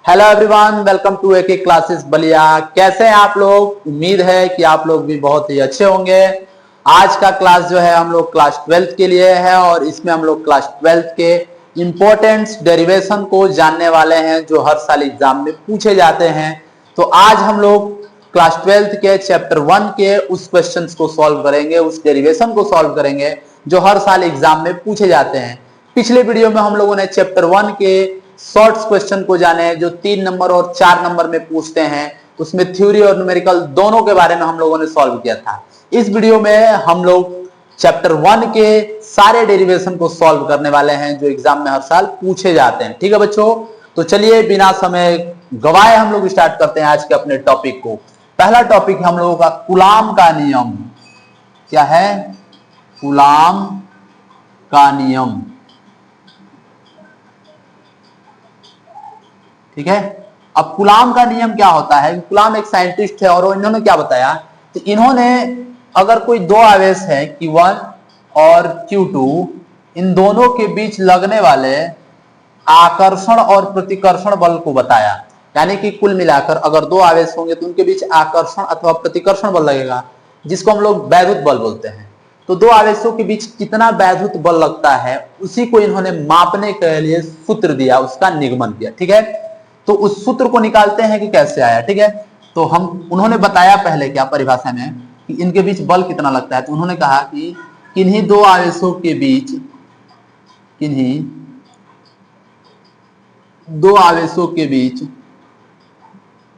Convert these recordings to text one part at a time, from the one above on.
Hello everyone, welcome to AK classes Ballia. कैसे हैं आप लोग? उम्मीद है कि आप लोग भी बहुत ही अच्छे होंगे। आज का क्लास जो है हम लोग क्लास 12th के लिए है और इसमें हम लोग क्लास 12th के इंपॉर्टेंट डेरिवेशन को जानने वाले हैं जो हर साल एग्जाम में पूछे जाते हैं। तो आज हम लोग क्लास 12th के चैप्टर 1 के उस क्वेश्चन को सॉल्व करेंगे, उस डेरिवेशन को सॉल्व करेंगे जो हर साल एग्जाम में पूछे जाते हैं। पिछले वीडियो में हम लोगों ने चैप्टर 1 के शॉर्ट्स क्वेश्चन को जाने जो 3 नंबर और 4 नंबर में पूछते हैं, उसमें थ्योरी और न्यूमेरिकल दोनों के बारे में हम लोगों ने सॉल्व किया था। इस वीडियो में हम लोग चैप्टर 1 के सारे डेरिवेशन को सॉल्व करने वाले हैं जो एग्जाम में हर साल पूछे जाते हैं। ठीक है बच्चों, तो चलिए बिना समय गवाए हम लोग स्टार्ट करते हैं आज के अपने टॉपिक को। पहला टॉपिक है हम लोगों का कूलाम का नियम। क्या है? कूलाम का नियम। ठीक है, अब कूलाम का नियम क्या होता है? कूलाम एक साइंटिस्ट है और इन्होंने क्या बताया कि इन्होंने अगर कोई दो आवेश है Q1 और Q2, इन दोनों के बीच लगने वाले आकर्षण और प्रतिकर्षण बल को बताया। यानी कि कुल मिलाकर अगर दो आवेश होंगे तो उनके बीच आकर्षण अथवा प्रतिकर्षण बल लगेगा, जिसको हम लोग वैद्युत बल बोलते हैं। तो दो आवेशों के बीच कितना वैद्युत बल लगता है उसी को इन्होंने मापने के लिए सूत्र दिया, उसका निगमन किया। ठीक है, तो उस सूत्र को निकालते हैं कि कैसे आया। ठीक है, तो उन्होंने बताया पहले क्या परिभाषा में कि इनके बीच बल कितना लगता है। तो उन्होंने कहा कि किन्हीं दो आवेशों के बीच, किन्हीं दो आवेशों के बीच,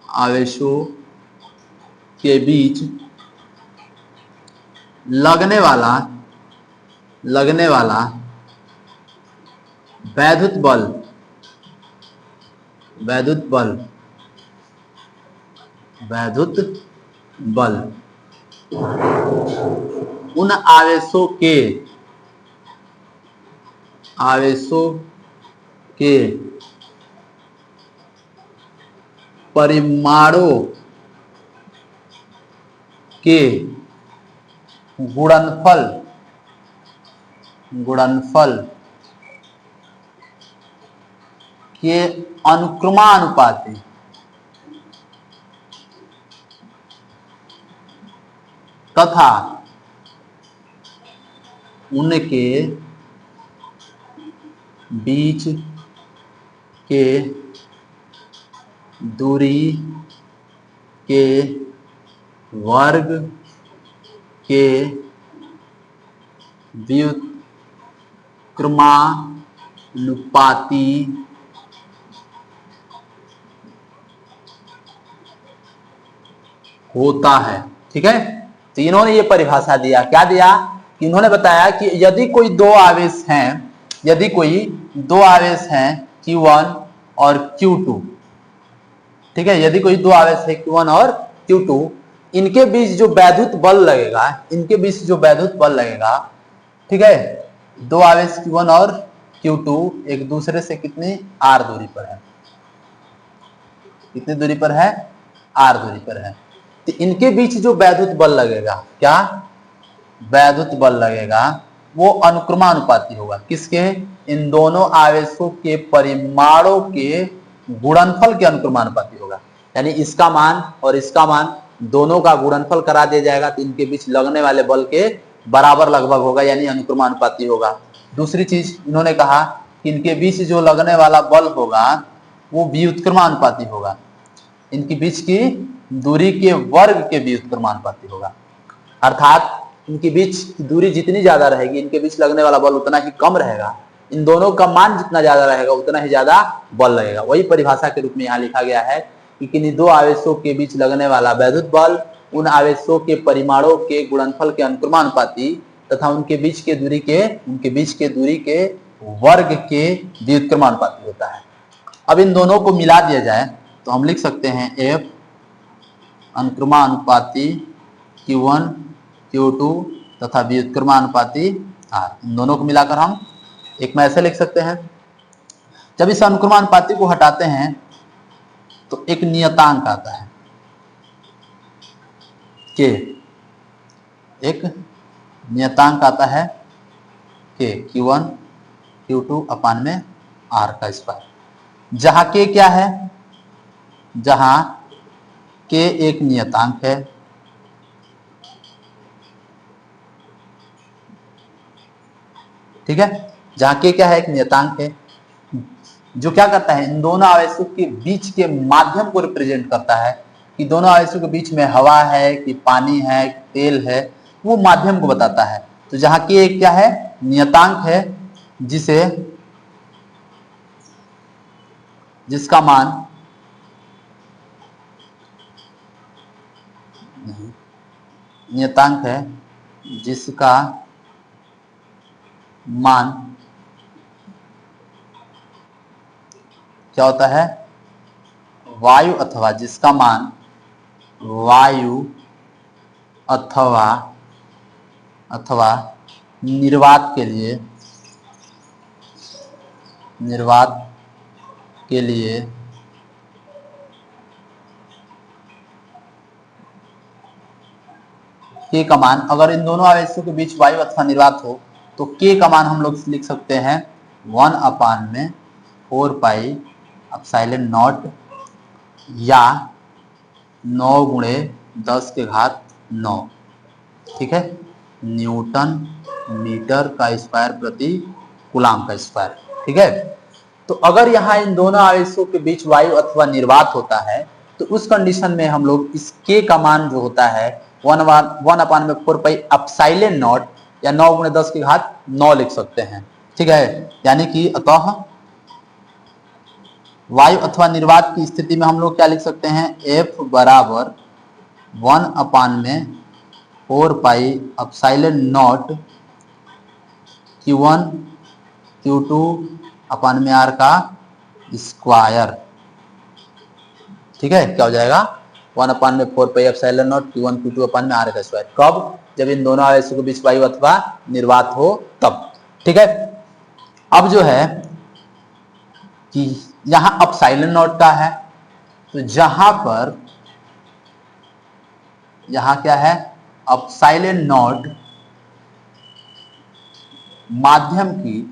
आवेशों के बीच लगने वाला वैद्युत बल उन आवेशों के परिमाणों के गुणनफल के अनुक्रमानुपाती तथा उनके बीच के दूरी के वर्ग के व्युत्क्रमानुपाती होता है। ठीक है, तो इन्होंने ये परिभाषा दिया। क्या दिया कि इन्होंने बताया कि यदि कोई दो आवेश हैं Q1 और Q2, ठीक है, यदि कोई दो आवेश है Q1 और Q2, इनके बीच जो वैद्युत बल लगेगा, ठीक है, दो आवेश Q1 और Q2 एक दूसरे से कितनी r दूरी पर है, कितनी दूरी पर है? r दूरी पर है। तो इनके बीच जो वैद्युत बल लगेगा, क्या वैद्युत बल लगेगा, वो अनुक्रमानुपाती होगा। किसके? इन दोनों आवेशों के परिमाणों के गुणनफल के अनुक्रमानुपाती होगा। यानी इसका मान और इसका मान दोनों का गुणनफल करा दिया जाएगा तो इनके बीच लगने वाले बल के बराबर लगभग होगा, यानी अनुक्रमानुपाती होगा। दूसरी चीज इन्होंने कहा कि इनके बीच जो लगने वाला बल होगा वो व्युत्क्रमानुपाती होगा, इनके बीच की दूरी के वर्ग के व्युत्क्रमानुपाती होगा। अर्थात इनके बीच की दूरी जितनी ज्यादा रहेगी इनके बीच लगने वाला बल उतना ही कम रहेगा, इन दोनों का मान जितना ज्यादा रहेगा उतना ही ज्यादा बल लगेगा। वही परिभाषा के रूप में यहाँ लिखा गया है कि किन्हीं दो आवेशों के बीच लगने वाला वैद्युत बल उन आवेशों के परिमाणों के गुणनफल के अनुक्रमानुपाती तथा उनके बीच के दूरी के वर्ग के व्युत्क्रमानुपाती होता है। अब इन दोनों को मिला दिया जाए तो हम लिख सकते हैं F अनुक्रमानुपाती Q1 Q2 तथा व्युत्क्रमानुपाती R। इन दोनों को मिलाकर हम एक में ऐसे लिख सकते हैं। जब इस अनुक्रमानुपाती को हटाते हैं तो एक नियतांक आता है K, एक नियतांक आता है के Q1 Q2 अपान में R का स्क्वायर। जहां के क्या है, जहां के एक नियतांक है, ठीक है, जहां के क्या है, एक नियतांक है जो क्या करता है, इन दोनों आवेशों के बीच के माध्यम को रिप्रेजेंट करता है कि दोनों आवेशों के बीच में हवा है कि पानी है तेल है, वो माध्यम को बताता है। तो जहां के क्या है, नियतांक है जिसका मान नियतांक है जिसका मान क्या होता है, वायु अथवा जिसका मान वायु अथवा निर्वात के लिए के का मान, अगर इन दोनों आवेशों के बीच वायु अथवा निर्वात हो तो के का मान हम लोग लिख सकते हैं 1 अपान में 4 पाई एप्सिलॉन नॉट या 9 गुणे 10 के घात 9, ठीक है, न्यूटन मीटर का स्क्वायर प्रति कूलाम का स्क्वायर, ठीक है। तो अगर यहाँ इन दोनों आवेशों के बीच वायु अथवा निर्वात होता है तो उस कंडीशन में हम लोग इस के का मान जो होता है 1 अपान में 4 पाई एप्सिलॉन नॉट या 9 गुणे 10 की घात 9 लिख सकते हैं, ठीक है। यानी कि अतः वायु अथवा निर्वात की स्थिति में हम लोग क्या लिख सकते हैं, F बराबर 1 अपान में 4 पाई एप्सिलॉन नॉट Q1 Q2 अपान में R का स्क्वायर, ठीक है। क्या हो जाएगा, 1 अपान में 4 पाई एप्सिलॉन नॉट Q1 Q2 अपान में R का स्क्वायर। कब, जब इन दोनों आवेशों के बीच वायु अथवा निर्वात हो तब, ठीक है। अब जो है कि यहां एप्सिलॉन नॉट का है, तो यहां क्या है, एप्सिलॉन नॉट माध्यम की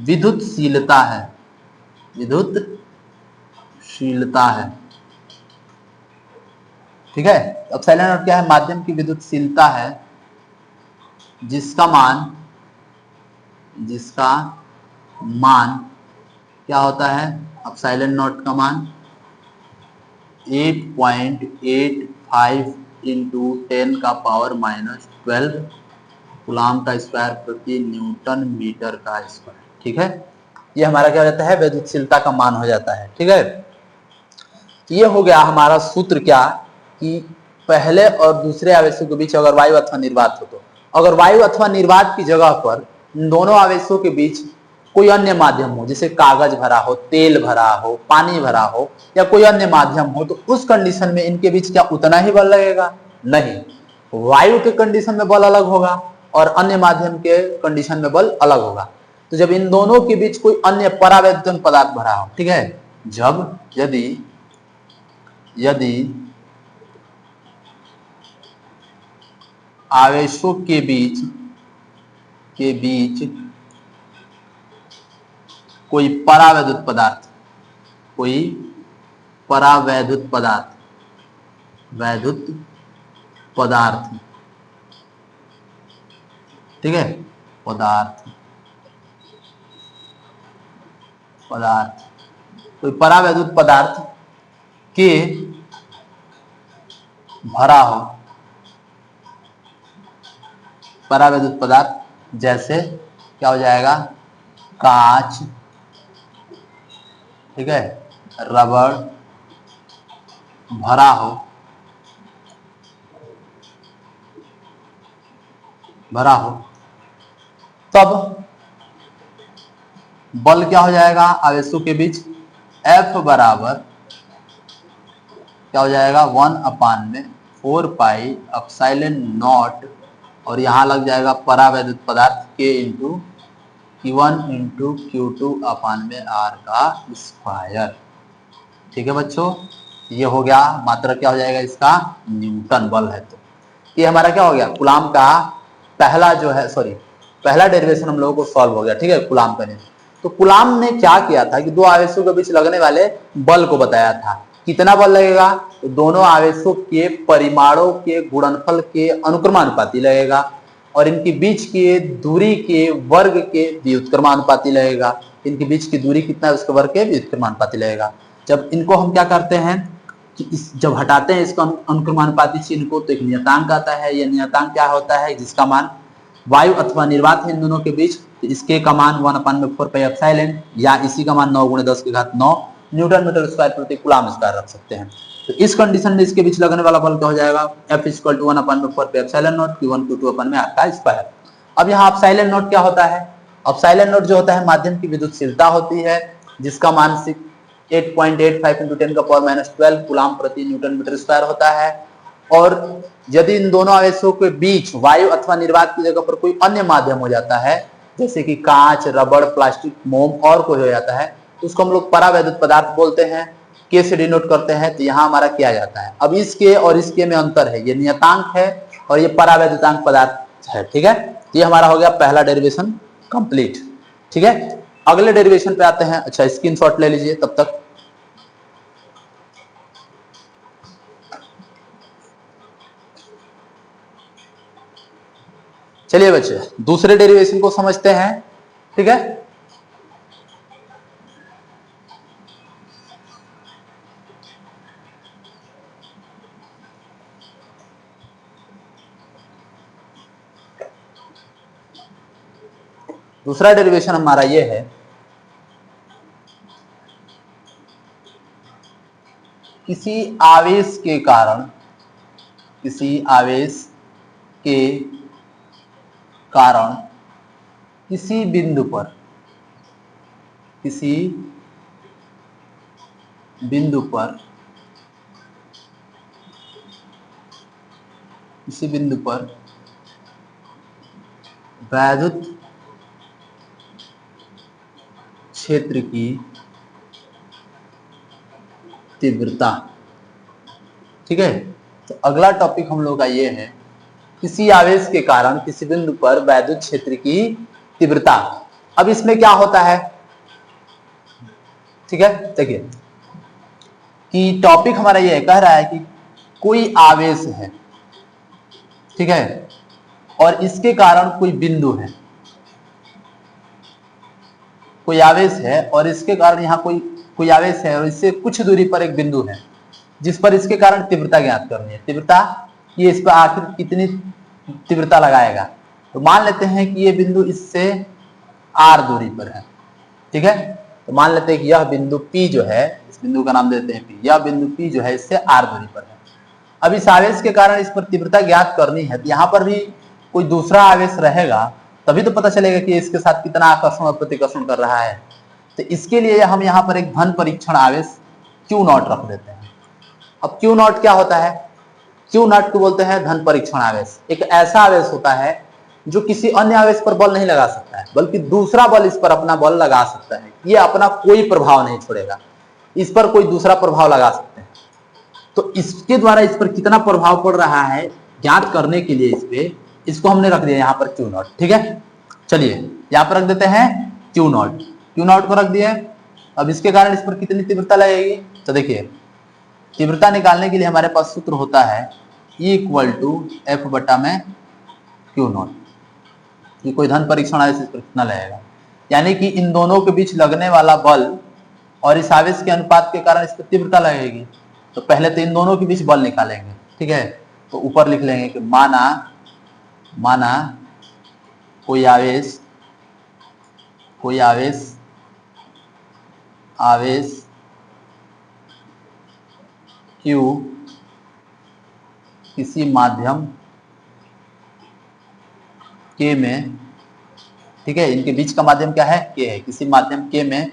विद्युतशीलता है, ठीक है। एप्सिलॉन नॉट क्या है, माध्यम की विद्युतशीलता है जिसका मान क्या होता है, एप्सिलॉन नॉट का मान 8.85 इंटू 10 का पावर -12 कूलाम का स्क्वायर प्रति न्यूटन मीटर का स्क्वायर, ठीक है। ये हमारा क्या हो जाता है, विद्युतशीलता का मान हो जाता है, ठीक है। ये हो गया हमारा सूत्र, क्या कि पहले और दूसरे आवेशों के बीच अगर वायु अथवा निर्वात हो तो, अगर वायु अथवा निर्वात की जगह पर दोनों आवेशों के बीच कोई अन्य माध्यम हो, जैसे कागज भरा हो, तेल भरा हो, पानी भरा हो या कोई अन्य माध्यम हो, तो उस कंडीशन में इनके बीच क्या उतना ही बल लगेगा, नहीं, वायु के कंडीशन में बल अलग होगा और अन्य माध्यम के कंडीशन में बल अलग होगा। तो जब इन दोनों के बीच कोई अन्य परावैद्युत पदार्थ भरा हो, ठीक है, जब यदि आवेशों के बीच कोई परावैद्युत पदार्थ, ठीक है, कोई परावैद्युत पदार्थ के भरा हो, परावैद्युत पदार्थ जैसे क्या हो जाएगा, कांच, ठीक है, रबड़ भरा हो तब बल क्या हो जाएगा आवेशों के बीच, F बराबर क्या हो जाएगा 1 अपान में 4 पाई एप्सिलॉन नॉट और यहां लग जाएगा परावैद्युत पदार्थ K into Q1 into Q2 अपान में R का स्क्वायर, ठीक है बच्चों। ये हो गया मात्रा, क्या हो जाएगा इसका, न्यूटन बल है तो ये हमारा क्या हो गया, कूलाम का पहला जो है, सॉरी पहला डेरिवेशन हम लोगों को सॉल्व हो गया। ठीक है, कूलाम का नियम। तो कूलाम ने क्या किया था कि दो आवेशों के बीच लगने वाले बल को बताया था। कितना बल लगेगा, तो दोनों आवेशों के परिमाणों के गुणनफल के अनुक्रमानुपाती लगेगा और इनके बीच की दूरी के वर्ग के व्युत्क्रमानुपाती लगेगा। इनके बीच की दूरी कितना है, उसके वर्ग के व्युत्क्रमानुपाती लगेगा। जब इनको हम क्या करते हैं कि जब हटाते हैं इसको अनुक्रमानुपाती चिन्ह को, तो एक नियतांक आता है। यह नियतांक क्या होता है, जिसका मान वायु अथवा निर्वात है इन दोनों के बीच, तो इसके का मान 1/4πε या इसी का मान 9×10⁹ न्यूटन मीटर स्क्वायर प्रति कूलाम स्क्वायर रख सकते हैं। तो इस कंडीशन में इसके बीच लगने वाला बल क्या हो जाएगा, F = 1/4πε0 Q1 Q2 में आपका स्क्वायर। अब यहाँ एप्सिलॉन नॉट क्या होता है, एप्सिलॉन नॉट जो होता है माध्यम की विद्युतशीलता होती है, जिसका मान 8.85 × 10⁻12 कूलाम प्रति न्यूटन मीटर स्क्वायर होता है। और यदि इन दोनों आवेशों के बीच वायु अथवा निर्वात की जगह पर कोई अन्य माध्यम हो जाता है, जैसे कि कांच, रबड़, प्लास्टिक, मोम और कोई हो जाता है, तो उसको हम लोग परावैद्युत पदार्थ बोलते हैं, के से डिनोट करते हैं। तो यहाँ हमारा किया जाता है, अब इसके और इसके में अंतर है, ये नियतांक है और ये परावैद्युतांक पदार्थ है। ठीक है, ये हमारा हो गया पहला डेरिवेशन कंप्लीट। ठीक है, अगले डेरिवेशन पे आते हैं। अच्छा, स्क्रीनशॉट ले लीजिए तब तक। चलिए बच्चे दूसरे डेरिवेशन को समझते हैं। ठीक है, दूसरा डेरिवेशन हमारा ये है, किसी आवेश के कारण, किसी आवेश के कारण किसी बिंदु पर, किसी बिंदु पर, किसी बिंदु पर वैद्युत क्षेत्र की तीव्रता। ठीक है, तो अगला टॉपिक हम लोग का ये है, किसी आवेश के कारण किसी बिंदु पर वैद्युत क्षेत्र की तीव्रता। अब इसमें क्या होता है, ठीक है, देखिए कि टॉपिक हमारा ये कह रहा है कि कोई आवेश है, ठीक है, और इसके कारण कोई बिंदु है, कोई आवेश है और इसके कारण यहाँ कोई आवेश है और इससे कुछ दूरी पर एक बिंदु है जिस पर इसके कारण तीव्रता ज्ञात करनी है। तीव्रता, ये इस पर आखिर कितनी तीव्रता लगाएगा, तो मान लेते हैं कि ये बिंदु इससे r दूरी पर है। ठीक है, तो मान लेते हैं कि यह बिंदु P जो है, इस बिंदु का नाम देते हैं P, यह बिंदु P जो है इससे r दूरी पर है। अब इस आवेश के कारण इस पर तीव्रता ज्ञात करनी है, तो यहाँ पर भी कोई दूसरा आवेश रहेगा तभी तो पता चलेगा कि इसके साथ कितना आकर्षण और प्रतिकर्षण कर रहा है। तो इसके लिए हम यहाँ पर एक धन परीक्षण आवेश Q0 रख देते हैं। अब Q0 क्या होता है, Q0 को बोलते हैं धन परीक्षण आवेश। एक ऐसा आवेश होता है जो किसी अन्य आवेश पर बल नहीं लगा सकता है, बल्कि दूसरा बल इस पर अपना बल लगा सकता है। ये अपना कोई प्रभाव नहीं छोड़ेगा, इस पर कोई दूसरा प्रभाव लगा सकते हैं। तो इसके द्वारा इस पर कितना प्रभाव पड़ रहा है ज्ञात करने के लिए इसको हमने रख दिया यहाँ पर Q0। ठीक है, चलिए यहाँ पर रख देते हैं Q0 को रख दिए। अब इसके कारण इस पर कितनी तीव्रता लगेगी, तो देखिए तीव्रता निकालने के लिए हमारे पास सूत्र होता है E = F/Q0। ये कोई धन परीक्षण आवेश इस पर कितना लगेगा, यानी कि इन दोनों के बीच लगने वाला बल और इस आवेश के अनुपात के कारण इस पर तीव्रता लगेगी। तो पहले तो इन दोनों के बीच बल निकालेंगे। ठीक है, तो ऊपर लिख लेंगे कि माना कोई आवेश Q किसी माध्यम K में, ठीक है, इनके बीच का माध्यम क्या है, K है, किसी माध्यम K में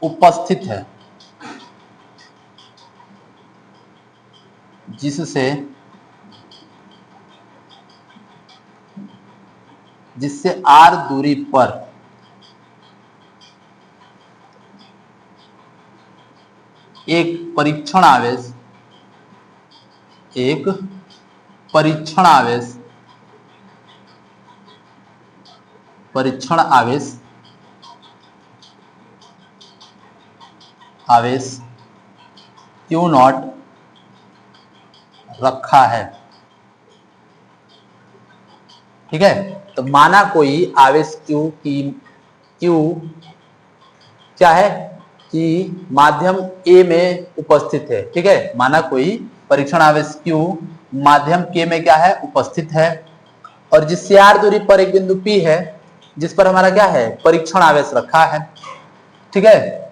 उपस्थित है, जिससे r दूरी पर एक परीक्षण परीक्षण आवेश Q नॉट रखा है। ठीक है, तो माना कोई आवेश Q क्या है कि माध्यम A में उपस्थित है। ठीक है, माना कोई परीक्षण आवेश Q माध्यम K में क्या है, उपस्थित है, और जिस r दूरी पर एक बिंदु P है जिस पर हमारा क्या है, परीक्षण आवेश रखा है। ठीक है,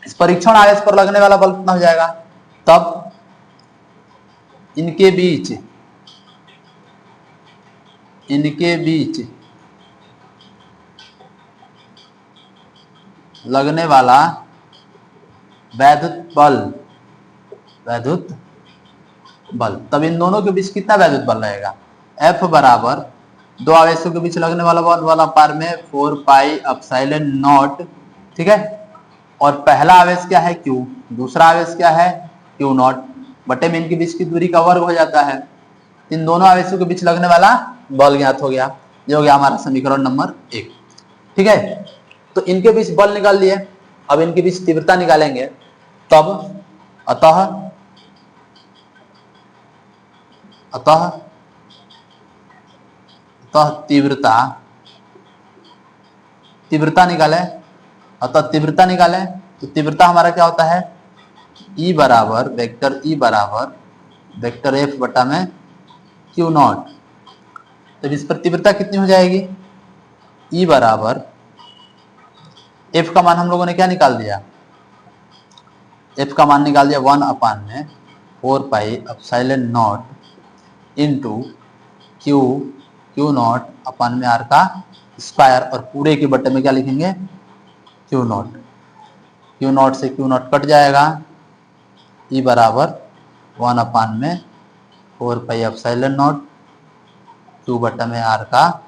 इस परीक्षण आवेश पर लगने वाला बल कितना हो जाएगा, तब इनके बीच लगने वाला वैद्युत बल, तब इन दोनों के बीच कितना वैद्युत बल रहेगा, F बराबर दो आवेशों के बीच लगने वाला बल वाला पार में 4 पाई एप्सिलॉन नॉट। ठीक है, और पहला आवेश क्या है Q, दूसरा आवेश क्या है Q नॉट, बटे में इनके बीच की दूरी का वर्ग हो जाता है। इन दोनों आवेशों के बीच लगने वाला बल ज्ञात हो गया, ये हो गया हमारा समीकरण नंबर 1। ठीक है, तो इनके बीच बल निकाल लिए, अब इनके बीच तीव्रता निकालेंगे, तब अतः तीव्रता निकाले, तो तीव्रता हमारा क्या होता है, E बराबर वेक्टर F बटा में Q नॉट। तो इस पर तीव्रता कितनी हो जाएगी, E बराबर F का मान हम लोगों ने क्या निकाल दिया, F का मान निकाल दिया 1/4 pi epsilon nought into Q nought अपन में R का स्क्वायर, और पूरे के बटे में क्या लिखेंगे, Q नॉट से Q नॉट कट जाएगा, E बराबर 1/4 पाई एप्सिलॉन नॉट Q बटे में R का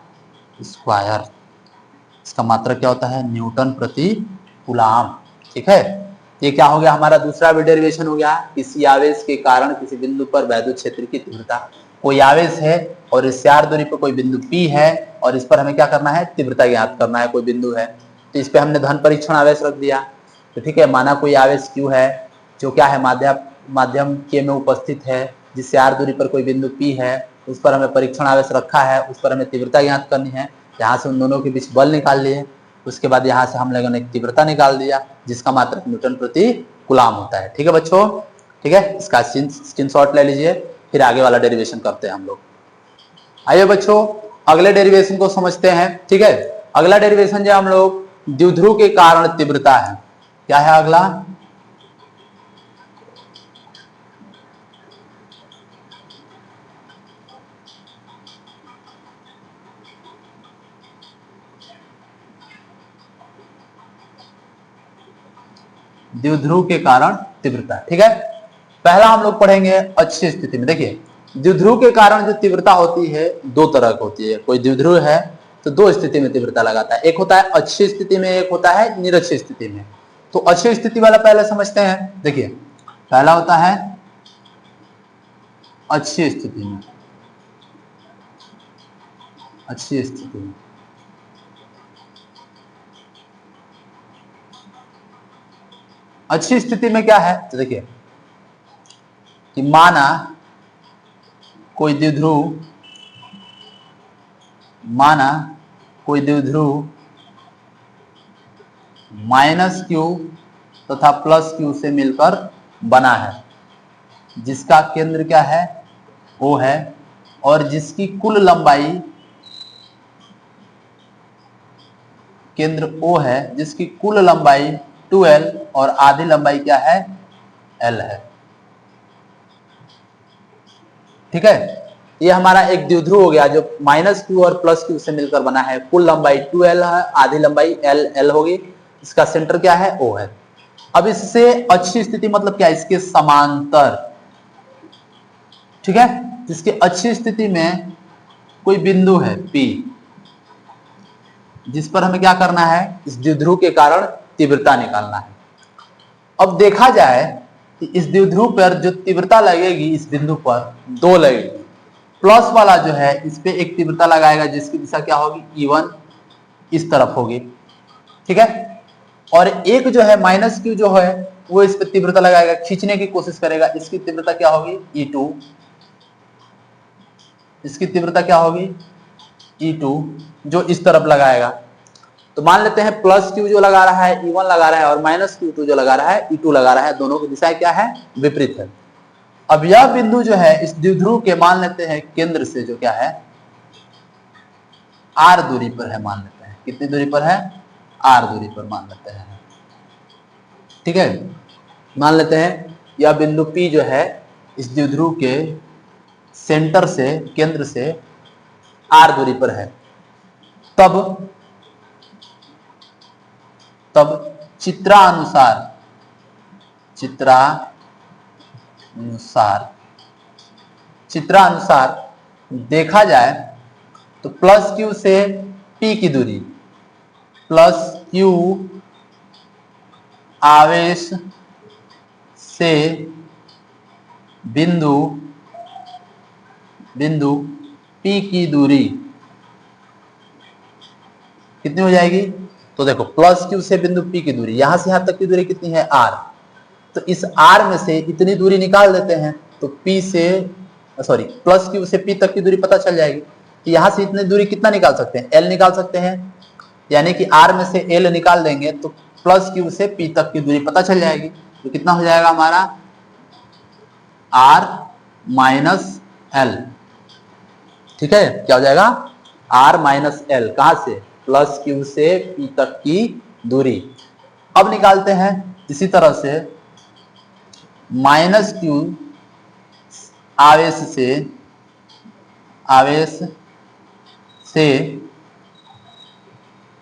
स्क्वायर। इसका मात्रक क्या होता है, न्यूटन प्रति कूलाम। ठीक है, ये क्या हो गया, हमारा दूसरा भी डेरिवेशन हो गया। किसी आवेश के कारण किसी बिंदु पर वैद्युत क्षेत्र की तीव्रता, कोई आवेश है और इस r दूरी पर कोई बिंदु P है और इस पर हमें क्या करना है, तीव्रता ज्ञात करना है। कोई बिंदु है तो इस पे हमने धन परीक्षण आवेश रख दिया। तो ठीक है, माना कोई आवेश Q है जो क्या है, माध्यम K में उपस्थित है, जिससे r दूरी पर कोई बिंदु P है, उस पर हमें परीक्षण आवेश रखा है, उस पर हमें तीव्रता ज्ञात करनी है। यहाँ से उन दोनों के बीच बल निकाल लिए, उसके बाद यहाँ से हम लोगों ने तीव्रता निकाल दिया जिसका मात्रक न्यूटन प्रति कूलाम होता है। ठीक है बच्चों, ठीक है, इसका स्क्रीनशॉट ले लीजिए, फिर आगे वाला डेरिवेशन करते हैं हम लोग। आइए बच्चों अगले डेरिवेशन को समझते हैं। ठीक है, अगला डेरिवेशन जो हम लोग द्विध्रुव के कारण तीव्रता है, क्या है अगला, द्विध्रुव के कारण तीव्रता। ठीक है, पहला हम लोग पढ़ेंगे अच्छी स्थिति में। देखिए द्विध्रुव के कारण जो तीव्रता होती है दो तरह की होती है। कोई द्विध्रुव है तो दो स्थिति में तीव्रता लगाता है, एक होता है अच्छी स्थिति में, एक होता है निरक्षी स्थिति में। तो अच्छी स्थिति वाला पहले समझते हैं। देखिए पहला होता है अच्छी स्थिति में, अच्छी स्थिति में अच्छी स्थिति में क्या है, तो देखिए कि माना कोई द्विध्रुव -q तथा +q से मिलकर बना है, जिसका केंद्र क्या है, O है, और जिसकी कुल लंबाई, केंद्र O है जिसकी कुल लंबाई 2l और आधी लंबाई क्या है, l है। ठीक है, ये हमारा एक द्विध्रुव हो गया जो -q और +q से मिलकर बना है। कुल लंबाई 2l है, आधी लंबाई l होगी, इसका सेंटर क्या है, O है। अब इससे अच्छी स्थिति मतलब क्या है, इसके समांतर। ठीक है, इसके अच्छी स्थिति में कोई बिंदु है P, जिस पर हमें क्या करना है, इस द्विध्रुव के कारण तीव्रता निकालना है। अब देखा जाए कि इस द्विध्रुव पर जो तीव्रता लगेगी इस बिंदु पर दो लगेगी। प्लस वाला जो है इस पे एक तीव्रता लगाएगा जिसकी दिशा क्या होगी, E1 इस तरफ होगी, ठीक है। और एक जो है माइनस क्यू जो है वो इस पे तीव्रता लगाएगा, खींचने की कोशिश करेगा, इसकी तीव्रता क्या होगी, E2, इसकी तीव्रता क्या होगी, E2, जो इस तरफ लगाएगा। तो मान लेते हैं प्लस क्यू जो लगा रहा है E1 लगा रहा है और माइनस Q2 जो लगा रहा है E2 लगा रहा है, दोनों की दिशाएं क्या है, विपरीत है। अब यह बिंदु जो है इस द्विध्रुव के मान लेते हैं केंद्र से जो क्या है R दूरी पर है, मान लेते हैं कितनी दूरी पर है, R दूरी पर मान लेते हैं, ठीक है। मान लेते हैं यह बिंदु P जो है इस द्विध्रुव के सेंटर से, केंद्र से R दूरी पर है। तब चित्रानुसार देखा जाए तो प्लस क्यू से P की दूरी, प्लस क्यू आवेश से बिंदु P की दूरी कितनी हो जाएगी, तो देखो प्लस क्यू से बिंदु P की दूरी, यहां से यहां तक की दूरी कितनी है, R। तो इस R में से इतनी दूरी निकाल देते हैं तो प्लस क्यू से P तक की दूरी पता चल जाएगी। तो यहां से इतनी दूरी कितना निकाल सकते हैं, L निकाल सकते हैं, यानी कि R में से L निकाल देंगे तो प्लस क्यू से P तक की दूरी पता चल जाएगी। तो कितना हो जाएगा हमारा, R माइनस L, ठीक है। क्या हो जाएगा, R माइनस L, कहां से, प्लस क्यू से P तक की दूरी। अब निकालते हैं इसी तरह से माइनस क्यू आवेश से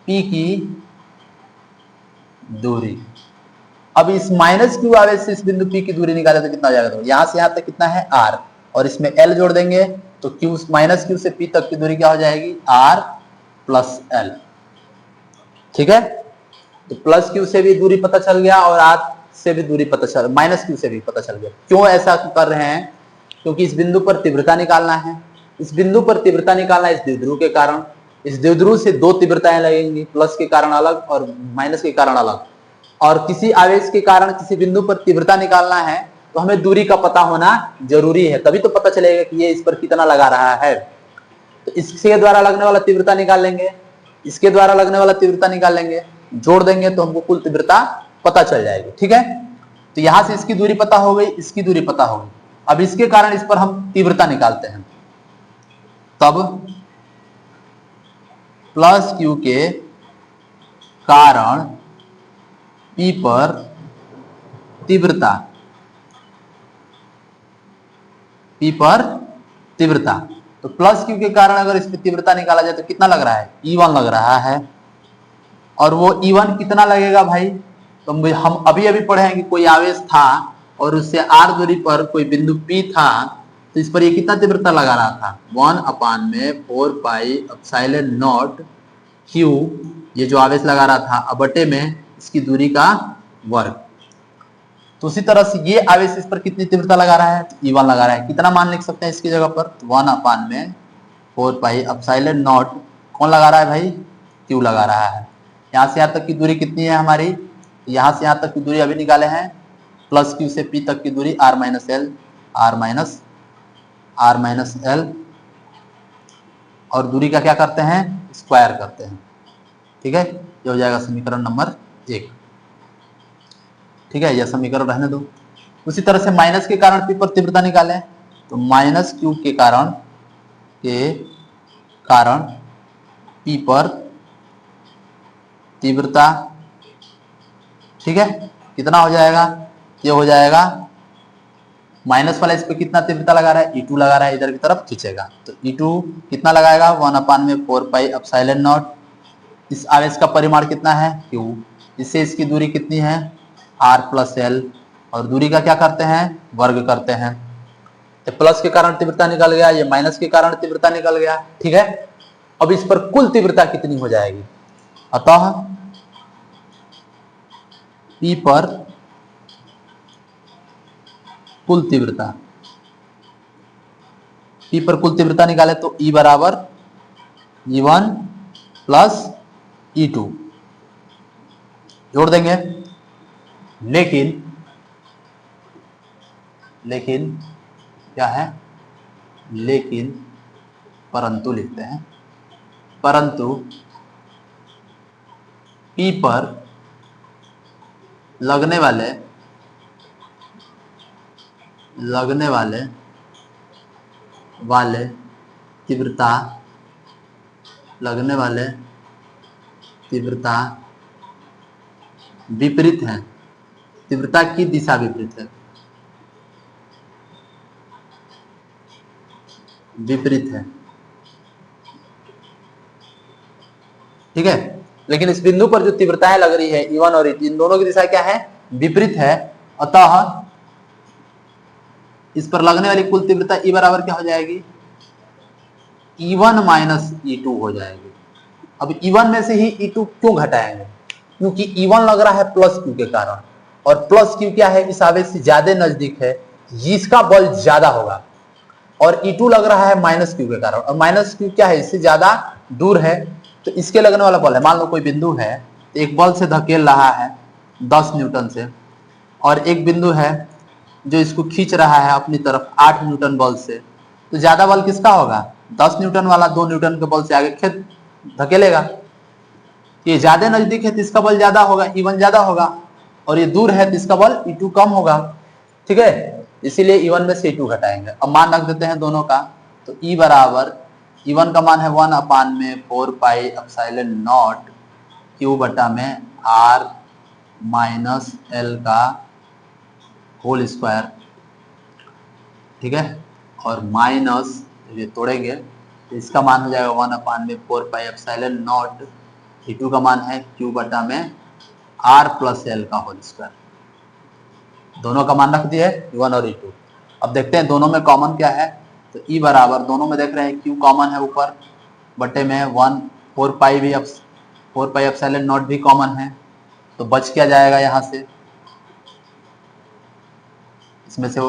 P की दूरी। अब इस माइनस क्यू आवेश से इस बिंदु P की दूरी निकाले तो कितना हो जाएगा, तो यहां से यहां तक कितना है, R, और इसमें L जोड़ देंगे तो Q माइनस क्यू से P तक की दूरी क्या हो जाएगी, R प्लस L, ठीक है। तो प्लस क्यू से भी दूरी पता चल गया और R से भी दूरी पता चल, माइनस क्यू से भी पता चल गया। क्यों ऐसा कर रहे हैं, क्योंकि इस बिंदु पर तीव्रता निकालना है, इस बिंदु पर तीव्रता निकालना है इस द्विध्रुव के कारण। इस द्विध्रुव से दो तीव्रताएं लगेंगी, प्लस के कारण अलग और माइनस के कारण अलग। और किसी आवेश के कारण किसी बिंदु पर तीव्रता निकालना है तो हमें दूरी का पता होना जरूरी है, तभी तो पता चलेगा कि ये इस पर कितना लगा रहा है। तो इसके द्वारा लगने वाला तीव्रता निकाल लेंगे, इसके द्वारा लगने वाला तीव्रता निकाल लेंगे, जोड़ देंगे तो हमको कुल तीव्रता पता चल जाएगी, ठीक है। तो यहां से इसकी दूरी पता हो गई, इसकी दूरी पता हो गई। अब इसके कारण इस पर हम तीव्रता निकालते हैं, तब प्लस क्यू के कारण P पर तीव्रता, तो प्लस क्यू के कारण अगर इस पर तीव्रता निकाला जाए तो कितना लग रहा है, E1 लग रहा है। और वो E1 कितना लगेगा भाई, तो हम अभी अभी पढ़े हैं कि कोई आवेश था और उससे R दूरी पर कोई बिंदु P था, तो इस पर ये कितना तीव्रता लगा रहा था, 1/4πε0 Q, ये जो आवेश लगा रहा था, बटे में इसकी दूरी का वर्ग। तो उसी तरह से ये आवेश इस पर कितनी तीव्रता लगा रहा है, E1 लगा रहा है। कितना मान लिख सकते हैं इसकी जगह पर, 1/4πε0 कौन लगा रहा है भाई, Q लगा रहा है। यहां से यहां तक की दूरी कितनी है हमारी, यहां से यहां तक की दूरी अभी निकाले हैं, प्लस Q से P तक की दूरी R माइनस L, और दूरी का क्या करते हैं, स्क्वायर करते हैं, ठीक है। ये हो जाएगा समीकरण नंबर 1, ठीक है। यह समीकरण रहने दो। उसी तरह से माइनस के कारण P पर तीव्रता निकालें, तो माइनस क्यू के कारण P पर तीव्रता, ठीक है, कितना हो जाएगा, ये हो जाएगा माइनस वाला इस पे कितना तीव्रता लगा रहा है, E2 लगा रहा है, इधर की तरफ खींचेगा तो E2 कितना लगाएगा, 1/4πε0। इस आवेश का परिमाण कितना है, Q, इससे इसकी दूरी कितनी है, R प्लस L, और दूरी का क्या करते हैं, वर्ग करते हैं। तो प्लस के कारण तीव्रता निकल गया, ये माइनस के कारण तीव्रता निकल गया, ठीक है। अब इस पर कुल तीव्रता कितनी हो जाएगी, अतः P पर कुल तीव्रता पी पर कुल तीव्रता निकाले तो E बराबर E1 प्लस E2 जोड़ देंगे। लेकिन क्या है, लेकिन परंतु लिखते हैं, परंतु P पर लगने वाले तीव्रता विपरीत है, तीव्रता की दिशा विपरीत है, ठीक है। लेकिन इस बिंदु पर जो तीव्रताएं लग रही है E1 और E2, इन दोनों की दिशा क्या है, विपरीत है। अतः इस पर लगने वाली कुल तीव्रता E बराबर क्या हो जाएगी, E1 माइनस E2 हो जाएगी। अब E1 में से ही E2 क्यों घटाएंगे, क्योंकि E1 लग रहा है प्लस Q के कारण, और प्लस Q क्या है, इस आवेश से ज्यादा नजदीक है, जिसका बल ज्यादा होगा। और E2 लग रहा है माइनस Q के कारण, और माइनस Q क्या है, इससे ज्यादा दूर है, तो इसके लगने वाला बल है। मान लो कोई बिंदु है, एक बल से धकेल रहा है 10 न्यूटन से, और एक बिंदु है जो इसको खींच रहा है अपनी तरफ 8 न्यूटन बल से, तो ज्यादा बल किसका होगा, 10 न्यूटन वाला 2 न्यूटन के बल से आगे खेत धकेलेगा। ये ज्यादा नजदीक है तो इसका बल ज्यादा होगा, E1 ज्यादा होगा, और ये दूर है तो इसका बल E2 कम होगा, ठीक है। इसीलिए E1 में से E2 घटाएंगे। अब मान रख देते हैं दोनों का, तो E बराबर, E1 का मान है 1/4πε0 Q बटा में R माइनस L का होल स्क्वायर, ठीक है, और माइनस ये तोड़ेंगे तो इसका मान हो जाएगा 1/4πε0, E2 का मान है Q बटा में R प्लस L का होल स्क्वायर। दोनों का मान रख दिया है E1 और E2। अब देखते हैं दोनों में कॉमन क्या है, तो E बराबर, दोनों में देख रहे हैं Q कॉमन है ऊपर, बटे में 4πε0 भी कॉमन है, तो बच क्या जाएगा यहाँ से, इसमें से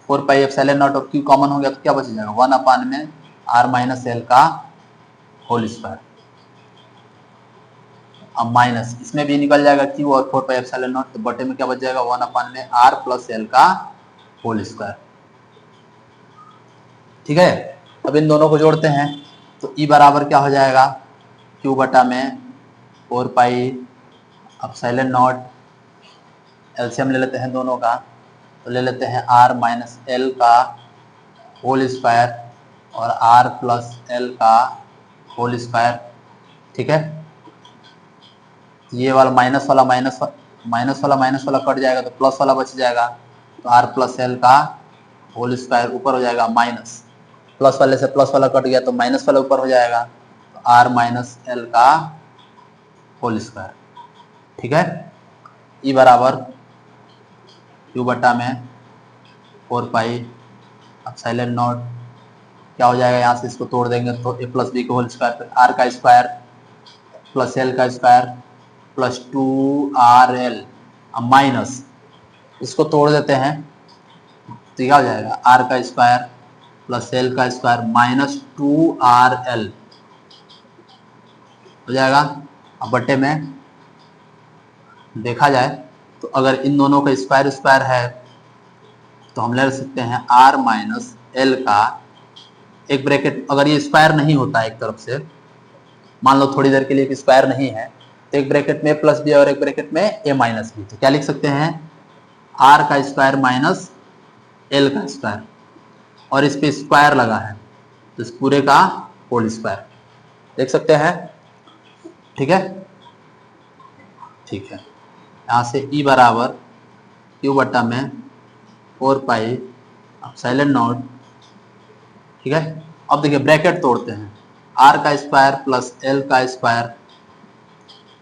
4πε0 और Q कॉमन हो गया तो क्या बच जाएगा, 1/R माइनस L का होल स्क्वायर। अब माइनस इसमें भी निकल जाएगा Q और 4πε0, तो बटे में क्या बच जाएगा, 1/R प्लस L का होल स्क्वायर, ठीक है। अब इन दोनों को जोड़ते हैं तो E बराबर क्या हो जाएगा, Q बटा में 4πε0, एलसीएम ले लेते हैं दोनों का, तो ले लेते हैं R माइनस L का होल स्क्वायर और R प्लस L का होल स्क्वायर, ठीक है। ये वाला माइनस वाला कट जाएगा तो प्लस वाला बच जाएगा, तो R प्लस L का होल स्क्वायर ऊपर हो जाएगा माइनस, प्लस वाले से प्लस वाला कट गया तो माइनस वाला ऊपर हो जाएगा, तो R माइनस L का होल स्क्वायर, ठीक है। E बराबर Q बटा में 4πε0 क्या हो जाएगा, यहाँ से इसको तोड़ देंगे तो A प्लस बी का होल स्क्वायर, फिर R का स्क्वायर प्लस L का स्क्वायर प्लस 2RL, अब माइनस इसको तोड़ देते हैं तो क्या हो जाएगा, R का स्क्वायर प्लस L का स्क्वायर माइनस 2RL हो जाएगा। अब बटे में देखा जाए तो अगर इन दोनों का स्क्वायर स्क्वायर है तो हम ले सकते हैं R माइनस L का एक ब्रैकेट, अगर ये स्क्वायर नहीं होता एक तरफ से, मान लो थोड़ी देर के लिए स्क्वायर नहीं है, तो एक ब्रैकेट में प्लस बी और एक ब्रैकेट में ए माइनस बी, तो क्या लिख सकते हैं, R का स्क्वायर माइनस L का स्क्वायर, और इस पे स्क्वायर लगा है तो इस पूरे का होल स्क्वायर देख सकते हैं, ठीक है। ठीक है, यहाँ से E बराबर Q बटा में 4πε0, ठीक है। अब देखिए ब्रैकेट तोड़ते हैं, R का स्क्वायर प्लस L का स्क्वायर,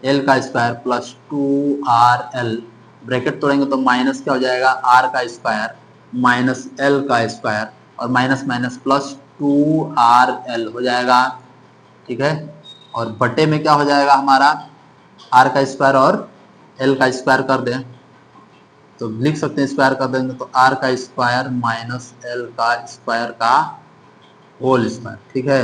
L का स्क्वायर प्लस 2RL, ब्रैकेट तोड़ेंगे तो माइनस क्या हो जाएगा, R का स्क्वायर माइनस L का स्क्वायर और माइनस माइनस प्लस 2RL हो जाएगा, ठीक है। और बटे में क्या हो जाएगा हमारा, R का स्क्वायर और L का स्क्वायर कर दें तो लिख सकते हैं, स्क्वायर कर देंगे तो R का स्क्वायर माइनस L का स्क्वायर का होल स्क्वायर। ठीक है,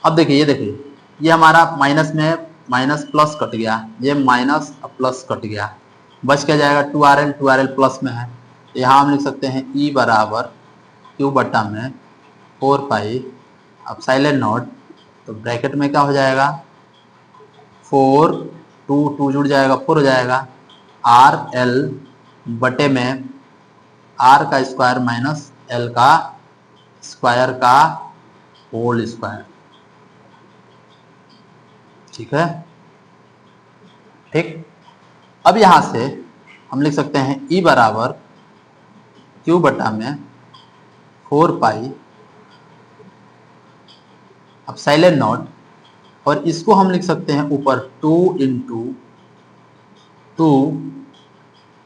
अब देखिए ये देखिए, ये हमारा माइनस में है, माइनस प्लस कट गया, ये माइनस प्लस कट गया, बच क्या जाएगा 2rl, 2rl प्लस में है, यहाँ हम लिख सकते हैं ई बराबर क्यू बट्टा में 4 पाई एप्सिलॉन नॉट, तो ब्रैकेट में क्या हो जाएगा 4, 2 जुड़ जाएगा 4 हो जाएगा, आर एल बटे में आर का स्क्वायर माइनस एल का स्क्वायर का होल स्क्वायर। ठीक है, ठीक। अब यहां से हम लिख सकते हैं ई बराबर क्यू बटा में 4 पाई एप्सिलॉन नॉट, और इसको हम लिख सकते हैं ऊपर 2 इंटू 2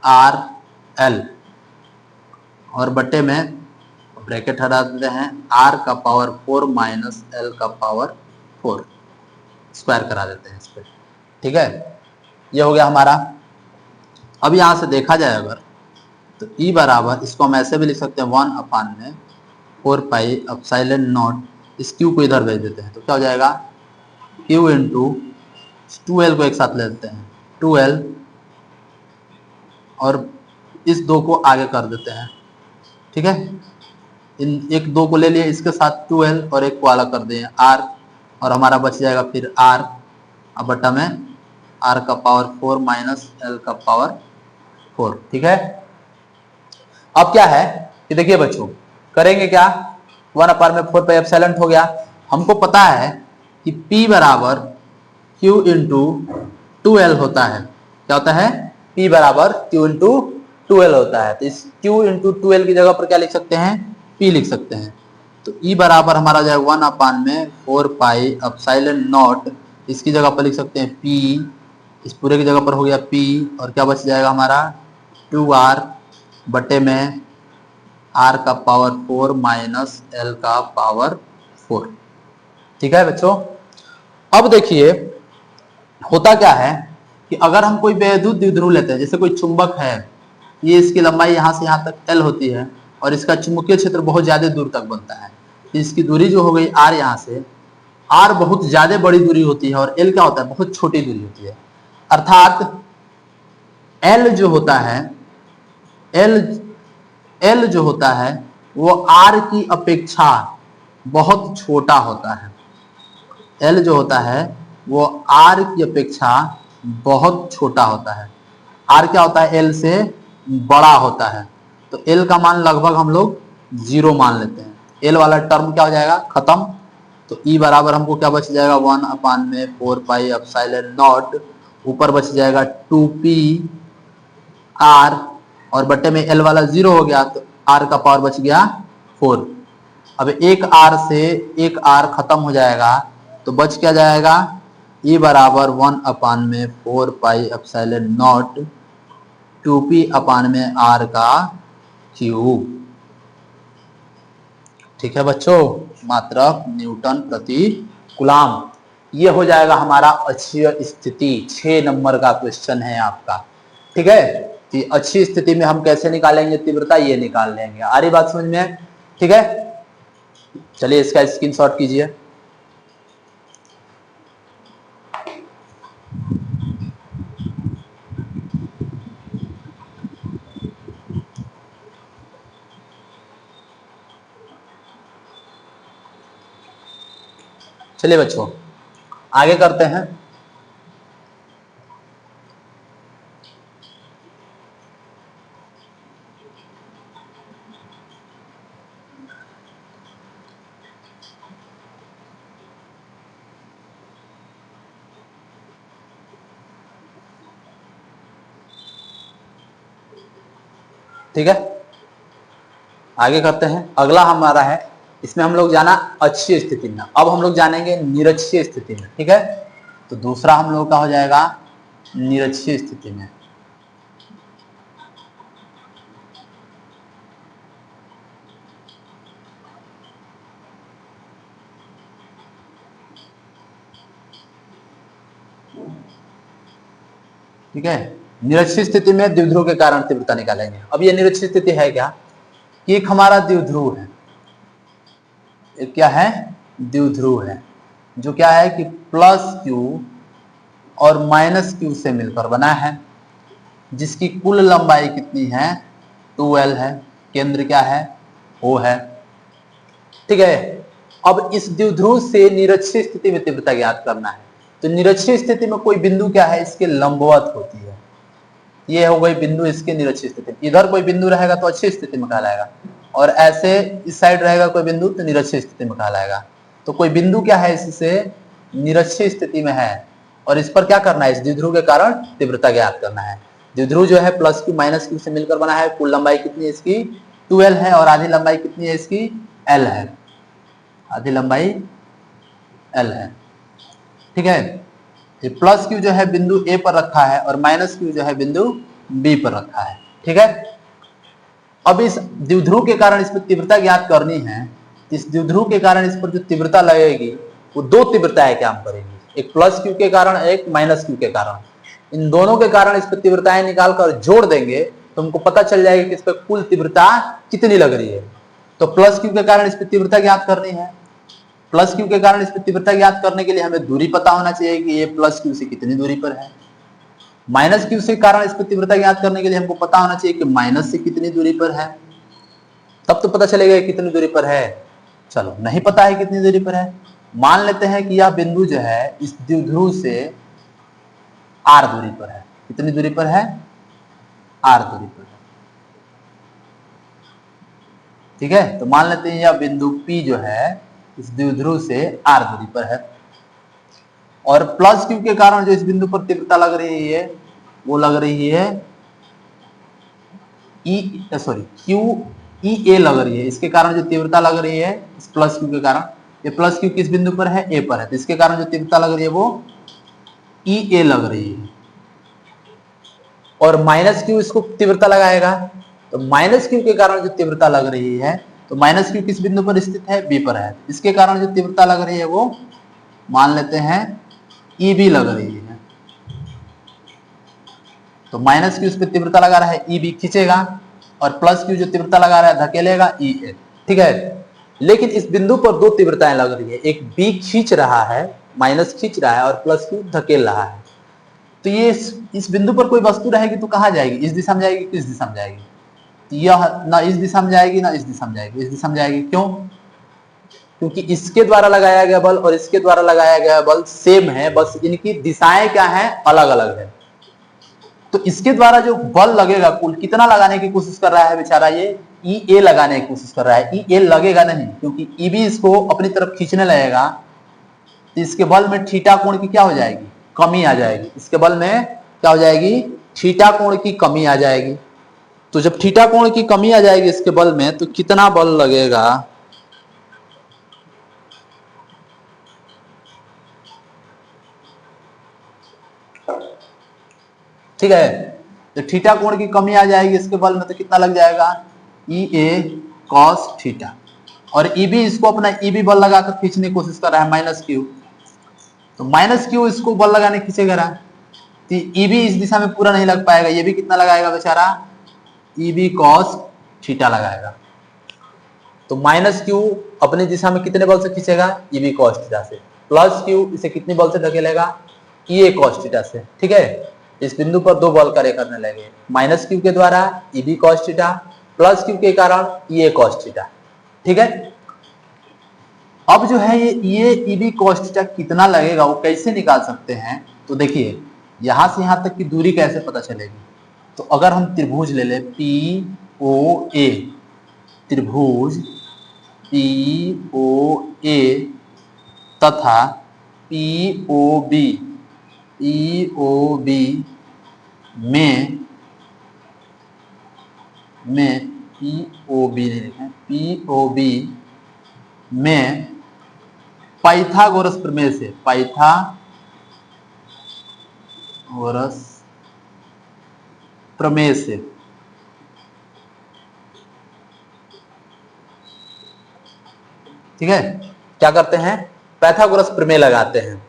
आर एल, और बटे में ब्रैकेट हटा देते हैं, आर का पावर 4 माइनस एल का पावर 4 स्क्वायर करा देते हैं इस पर। ठीक है, ये हो गया हमारा। अब यहां से देखा जाए अगर, तो ई बराबर, इसको हम ऐसे भी लिख सकते हैं 1 अपान में 4 पाई एप्सिलॉन नॉट, इस क्यू को इधर भेज देते हैं तो क्या हो जाएगा क्यू इंटू 2l को एक साथ ले लेते हैं 2l, और इस 2 को आगे कर देते हैं। ठीक है, इन एक 2 को ले लिए, इसके साथ 2l और एक को अलग कर दिए r, और हमारा बच जाएगा फिर r, अब बटा में r का पावर 4 माइनस l का पावर 4। ठीक है, अब क्या है कि देखिए बच्चों, करेंगे क्या, 1 अपार में 4 पाई एप्सिलॉन हो गया, हमको पता है कि P बराबर Q इंटू 2l होता है। क्या होता है, P बराबर Q इंटू 2l होता है, तो इस Q इंटू 2l की जगह पर क्या लिख सकते हैं, P लिख सकते हैं। तो E बराबर हमारा हो जाएगा 1 अपान में 4 पाई एप्सिलॉन नॉट, इसकी जगह पर लिख सकते हैं P, इस पूरे की जगह पर हो गया P, और क्या बच जाएगा हमारा 2r बटे में r का पावर 4 माइनस l का पावर 4। ठीक है बच्चों, अब देखिए होता क्या है कि अगर हम कोई वैद्युत द्विध्रुव लेते हैं, जैसे कोई चुंबक है, ये इसकी लंबाई यहाँ से यहाँ तक l होती है, और इसका चुंबकीय क्षेत्र बहुत ज्यादा दूर तक बनता है, इसकी दूरी जो हो गई r, यहाँ से r बहुत ज्यादा बड़ी दूरी होती है, और l क्या होता है, बहुत छोटी दूरी होती है, अर्थात l जो होता है, l जो होता है वो r की अपेक्षा बहुत छोटा होता है, l जो होता है वो r की अपेक्षा बहुत छोटा होता है, r क्या होता है l से बड़ा होता है, तो l का मान लगभग हम लोग 0 मान लेते हैं, l वाला टर्म क्या हो जाएगा खत्म। तो E बराबर हमको क्या बच जाएगा 1 अपान में 4 पाई एप्सिलॉन नॉट, ऊपर बच जाएगा 2p r, और बटे में l वाला 0 हो गया, तो r का पावर बच गया 4। अब एक r से एक r खत्म हो जाएगा, तो बच क्या जाएगा, E बराबर 1 अपान में 4 पाई एप्सिलॉन नॉट 2p अपान में r का क्यूब। ठीक है बच्चों, मात्रक न्यूटन प्रति कूलम। ये हो जाएगा हमारा अक्षीय स्थिति, 6 नंबर का क्वेश्चन है आपका। ठीक है, कि अच्छी स्थिति में हम कैसे निकालेंगे तीव्रता, ये निकाल लेंगे। आ रही बात समझ में? ठीक है, चलिए इसका स्क्रीनशॉट कीजिए। चलिए बच्चों आगे करते हैं। ठीक है, आगे करते हैं। अगला हमारा है, इसमें हम लोग जाना अक्षीय स्थिति में, अब हम लोग जानेंगे निरक्षीय स्थिति में। ठीक है, तो दूसरा हम लोग का हो जाएगा निरक्षीय स्थिति में। ठीक है, निरक्षीय स्थिति में द्विध्रुव के कारण तीव्रता निकालेंगे। अब ये निरक्षीय स्थिति है क्या, कि एक हमारा द्विध्रुव है, एक क्या है, द्विध्रुव है, जो क्या है कि प्लस क्यू और माइनस क्यू से मिलकर बना है, जिसकी कुल लंबाई कितनी है, 12 है। केंद्र क्या है, O है। ठीक है, अब इस द्विध्रुव से निरक्षीय स्थिति में तीव्रता ज्ञात करना है। तो निरक्षीय स्थिति में कोई बिंदु क्या है, इसके लंबवत होती है। ये हो गई बिंदु इसके निरक्षीय स्थिति। इधर कोई बिंदु रहेगा तो अच्छी स्थिति में कहलाएगा, और ऐसे इस साइड रहेगा कोई बिंदु तो निरक्षीय स्थिति में कहलाएगा। तो कोई बिंदु क्या है इससे निरक्षीय स्थिति में है, और इस पर क्या करना है, इस द्विध्रुव के कारण तीव्रता ज्ञात करना है। द्विध्रुव जो है प्लस क्यू माइनस क्यू से मिलकर बना है। कुल लंबाई कितनी है इसकी, 12 है, और आधी लंबाई कितनी है इसकी, L है। आधी लंबाई L है। ठीक है, ये प्लस क्यू जो है बिंदु A पर रखा है, और माइनस क्यू जो है बिंदु B पर रखा है। ठीक है, अब इस द्विध्रुव के कारण इस पर तीव्रता ज्ञात करनी है। इस द्विध्रुव के कारण इस पर जो तीव्रता लगेगी वो दो तीव्रताएं काम करेंगी, एक प्लस क्यू के कारण, एक माइनस क्यू के कारण। इन दोनों के कारण इस पर तीव्रताएं निकाल कर जोड़ देंगे तो हमको पता चल जाएगा कि इस पर कुल तीव्रता कितनी लग रही है। तो प्लस क्यू के कारण इस पर तीव्रता ज्ञात करनी है। प्लस क्यू के कारण इस पर तीव्रता ज्ञात करने के लिए हमें दूरी पता होना चाहिए कि ये प्लस क्यू से कितनी दूरी पर है। माइनस क्यू से कारण इस पर तीव्रता ज्ञात करने के लिए हमको पता होना चाहिए कि माइनस से कितनी दूरी पर है, तब तो पता चलेगा कितनी दूरी पर है। चलो, नहीं पता है कितनी दूरी पर है, मान लेते हैं कि यह बिंदु जो है इस द्विध्रुव से r दूरी पर है। कितनी दूरी पर है, r दूरी पर है। ठीक है, तो मान लेते हैं यह बिंदु P जो है इस द्विध्रुव से r दूरी पर है, और प्लस क्यू के कारण जो इस बिंदु पर तीव्रता लग रही है वो लग रही है QEA लग रही है। इसके कारण जो तीव्रता लग रही है इस प्लस क्यू के कारण, ये प्लस क्यू किस बिंदु पर है, A पर है, तो इसके कारण जो तीव्रता लग रही है वो EA लग रही है। और माइनस क्यू इसको तीव्रता लगाएगा, तो माइनस क्यू के कारण जो तीव्रता लग रही है, तो माइनस क्यू किस बिंदु पर स्थित है, B पर है, इसके कारण जो तीव्रता लग रही है वो मान लेते हैं EB लग रही है। तो माइनस क्यू इस पर तीव्रता लगा रहा है, EB खींचेगा, और प्लस क्यू जो तीव्रता लगा रहा है धकेलेगा, EA। ठीक है, लेकिन इस बिंदु पर दो तीव्रताएं लग रही है, एक B खींच रहा है, माइनस खींच रहा है, और प्लस क्यू धकेल रहा है। तो ये इस बिंदु पर कोई वस्तु रहेगी तो कहाँ जाएगी, इस दिशा में जाएगी, किस दिशा में जाएगी, तो यह ना इस दिशा में जाएगी ना इस दिशा में जाएगी, इस दिशा में जाएगी। क्यों, क्योंकि इसके द्वारा लगाया गया बल और इसके द्वारा लगाया गया बल सेम है, बस इनकी दिशाएं क्या है, अलग अलग है। तो इसके द्वारा जो बल लगेगा, कुल कितना लगाने की कोशिश कर रहा है बेचारा, ये EA लगाने की कोशिश कर रहा है। EA लगेगा नहीं, क्योंकि EB इसको अपनी तरफ खींचने लगेगा, तो इसके बल में थीटा कोण की क्या हो जाएगी, कमी आ जाएगी। इसके बल में क्या हो जाएगी, थीटा कोण की कमी आ जाएगी। तो जब थीटा कोण की कमी आ जाएगी इसके बल में, तो कितना बल लगेगा, ठीक है, तो थीटा कोण की कमी आ जाएगी इसके बल में, तो कितना लग जाएगा, EA cos थीटा। और EB इसको अपना EB बल लगाकर खींचने की कोशिश कर रहा है, माइनस क्यू, तो माइनस क्यू इसको बल लगाने खींचेगा रहा, तो EB इस दिशा में पूरा नहीं लग पाएगा, ये भी कितना लगाएगा बेचारा, EB cos थीटा लगाएगा। तो माइनस क्यू अपनी दिशा में कितने बल से खींचेगा, EB cos थीटा से, प्लस क्यू इसे कितने बल से धकेलेगा, EA cos थीटा से। ठीक है, इस बिंदु पर दो बल कार्य करने लगे, माइनस क्यू के द्वारा EB cos theta, plus Q के कारण EA cos थीटा। ठीक है, अब जो है ये EB cos थीटा कितना लगेगा वो कैसे निकाल सकते हैं, तो देखिए यहां से यहां तक की दूरी कैसे पता चलेगी। तो अगर हम त्रिभुज ले ले POA, त्रिभुज POA तथा POB में POB में पाइथागोरस प्रमेय से, पाइथागोरस प्रमेय से ठीक है, क्या करते हैं, पाइथागोरस प्रमेय लगाते हैं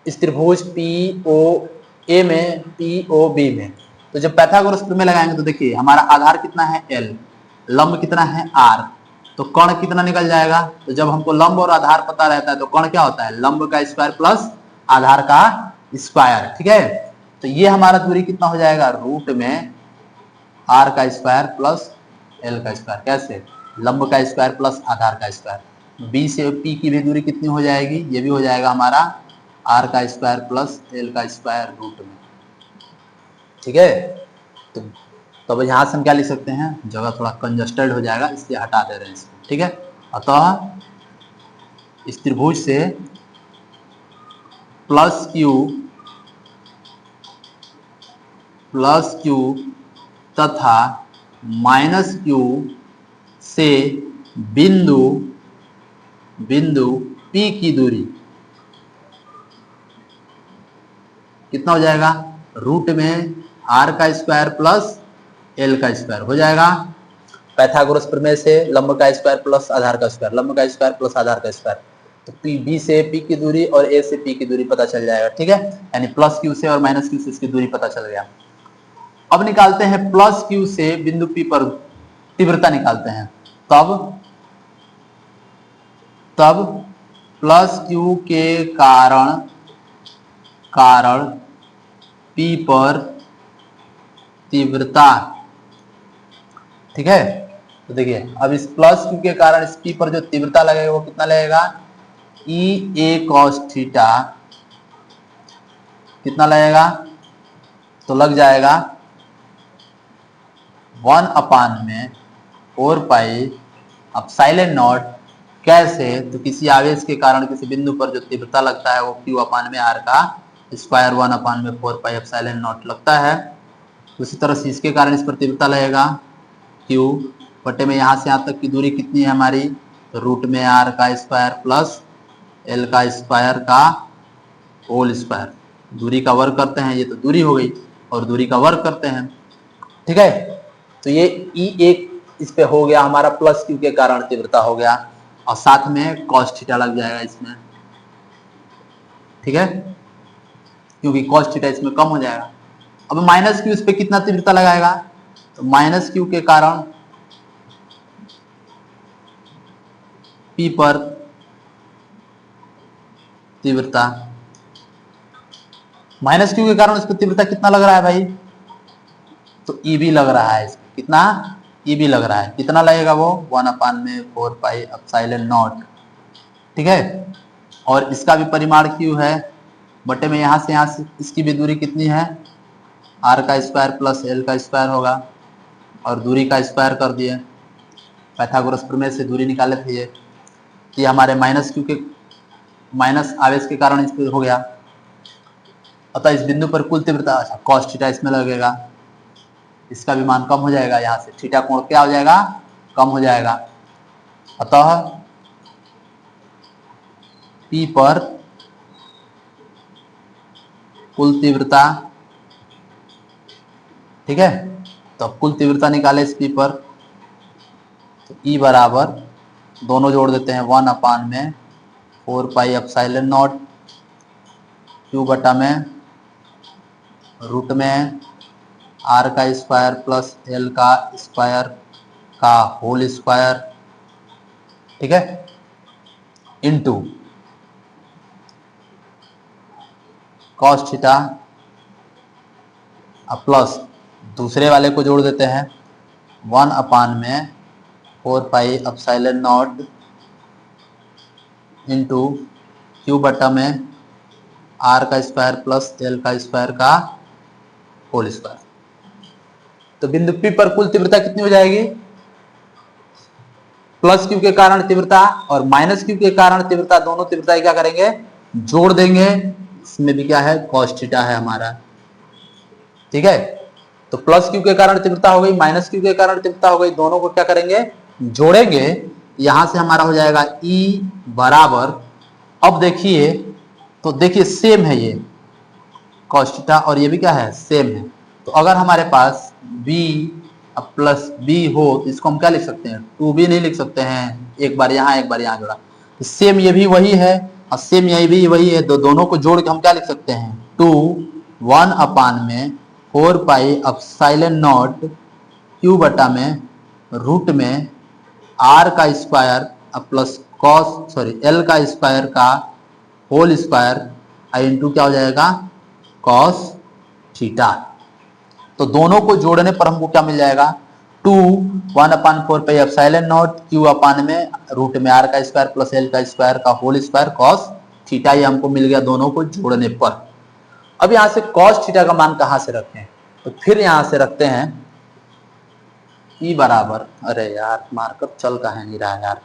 इस त्रिभुज POA में, POB में। तो जब पाइथागोरस प्रमेय लगाएंगे तो देखिए हमारा आधार कितना है L, लंब कितना है R, तो कर्ण कितना निकल जाएगा? तो जब हमको लंब और आधार पता रहता है तो कर्ण क्या होता है? लंब का स्क्वायर प्लस आधार का स्क्वायर। ठीक है, तो ये हमारा दूरी कितना हो जाएगा? रूट में आर का स्क्वायर प्लस एल का स्क्वायर। कैसे? लंब का स्क्वायर प्लस आधार का स्क्वायर। बी से पी की भी दूरी कितनी हो जाएगी? ये भी हो जाएगा हमारा आर का स्क्वायर प्लस एल का स्क्वायर रूट में। ठीक है, तो अब यहाँ से हम क्या लिख सकते हैं? जगह थोड़ा कंजस्टेड हो जाएगा इसलिए हटा दे रहे हैं इसको। ठीक है, अतः इस त्रिभुज से प्लस क्यू तथा माइनस क्यू से बिंदु P की दूरी कितना हो जाएगा? रूट में आर का स्क्वायर प्लस एल का स्क्वायर हो जाएगा। पाइथागोरस प्रमेय से लंब का स्क्वायर प्लस आधार का स्क्वायर, लंब का स्क्वायर प्लस आधार का स्क्वायर, तो बी से पी की दूरी और ए से पी की दूरी पता चल जाएगा। ठीक है, यानी प्लस क्यू से और माइनस क्यू से इसकी दूरी पता चल गया। अब निकालते हैं प्लस क्यू से बिंदु पी पर तीव्रता निकालते हैं। तब प्लस क्यू के कारण पी पर तीव्रता। ठीक है, तो देखिए अब इस प्लस क्यू के कारण इस पी पर जो तीव्रता लगेगा वो कितना लगेगा? ई ए कॉस थीटा कितना लगेगा? तो लग जाएगा 1/4 पाई एप्सिलॉन नॉट। कैसे? तो किसी आवेश के कारण किसी बिंदु पर जो तीव्रता लगता है वो Q/r का स्क्वायर 1/4 पाई एप्सिलॉन नॉट लगता है। उसी तरह से इसके कारण इस पर तीव्रता लगेगा Q बटे में यहाँ से यहाँ तक की दूरी कितनी है हमारी? तो रूट में r का स्क्वायर प्लस l का स्क्वायर का होल स्क्वायर। दूरी का वर्ग करते हैं, ये तो दूरी हो गई, और दूरी का वर्ग करते हैं। ठीक है, तो ये E1 इस पे हो गया हमारा प्लस क्यू के कारण तीव्रता हो गया, और साथ में कॉस थीटा लग जाएगा इसमें। ठीक है, क्योंकि कॉस थीटा इसमें कम हो जाएगा। अब माइनस क्यू इस पे कितना तीव्रता लगाएगा? तो माइनस क्यू के कारण पी पर तीव्रता, माइनस क्यू के कारण इस पर तीव्रता कितना लग रहा है भाई? तो ई भी लग रहा है इसमें। कितना? ई भी लग रहा है। कितना लगेगा वो? 1/4 पाई एप्सिलॉन नॉट। ठीक है, और इसका भी परिमाण क्यू है बटे में यहाँ से इसकी भी दूरी कितनी है? आर का स्क्वायर प्लस एल का स्क्वायर होगा, और दूरी का स्क्वायर कर दिए। पाइथागोरस प्रमेय से दूरी निकाले थे ये, कि हमारे माइनस क्यू के माइनस आवेश के कारण इस पर हो गया। अतः इस बिंदु पर कुल तीव्रता, अच्छा कॉस थीटा इसमें लगेगा, इसका भी मान कम हो जाएगा। यहाँ से थीटा कोण क्या हो जाएगा? कम हो जाएगा। अतः P पर कुल तीव्रता, ठीक है, तो कुल तीव्रता निकाले इस P पर, तो E बराबर दोनों जोड़ देते हैं 1/4 पाई एप्सिलॉन नॉट Q बटा में रूट में आर का स्क्वायर प्लस एल का स्क्वायर का होल स्क्वायर। ठीक है, इनटू कॉस थीटा प्लस दूसरे वाले को जोड़ देते हैं 1/4 pi epsilon nought into Q बटा में आर का स्क्वायर प्लस एल का स्क्वायर का होल स्क्वायर। तो बिंदु P पर कुल तीव्रता कितनी हो जाएगी? प्लस क्यू के कारण तीव्रता और माइनस क्यू के कारण तीव्रता, दोनों तीव्रता क्या करेंगे? जोड़ देंगे। इसमें भी क्या है? कॉस थीटा है हमारा। ठीक है, तो प्लस क्यू के कारण तीव्रता हो गई, माइनस क्यू के कारण तीव्रता हो गई, दोनों को क्या करेंगे? जोड़ेंगे। यहां से हमारा हो जाएगा E बराबर, अब देखिए तो देखिए सेम है ये कॉस थीटा, और ये भी क्या है? सेम है। तो अगर हमारे पास b प्लस b हो तो इसको हम क्या लिख सकते हैं? 2b नहीं लिख सकते हैं, एक बार यहाँ एक बार यहाँ जोड़ा, तो सेम ये भी वही है और सेम ये भी वही है, तो दोनों को जोड़ के हम क्या लिख सकते हैं? 1/4 पाई एप्सिलॉन नॉट Q बटा में रूट में आर का स्क्वायर प्लस कॉस एल का स्क्वायर का होल स्क्वायर इंटू क्या हो जाएगा कॉस थीटा। तो दोनों को जोड़ने पर हमको क्या मिल जाएगा 2 1/4 पाई एप्सिलॉन नॉट क्यू अपान में रूट में आर का स्क्वायर प्लस एल का स्क्वायर का होल स्क्वायर कॉस थीटा। ये हमको मिल गया दोनों को जोड़ने पर। अब यहां से कॉस थीटा का मान कहां से रखें, तो फिर यहां से रखते हैं ई बराबर, अरे यार मार्कअप चल कहां नहीं रहा यार,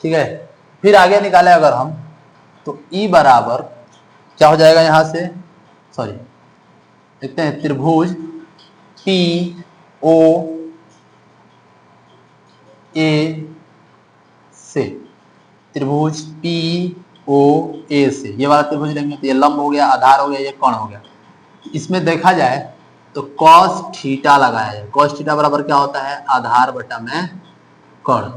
ठीक है। फिर आगे निकाले अगर हम तो ई बराबर क्या हो जाएगा यहां से, देखते हैं त्रिभुज पी ओ ए से, त्रिभुज पी ओ ए से ये वाला त्रिभुज लेंगे तो ये लंब हो गया, आधार हो गया, ये कोण हो गया। इसमें देखा जाए तो कॉस थीटा लगाया जाए, कॉस थीटा बराबर क्या होता है आधार बटा में कोण।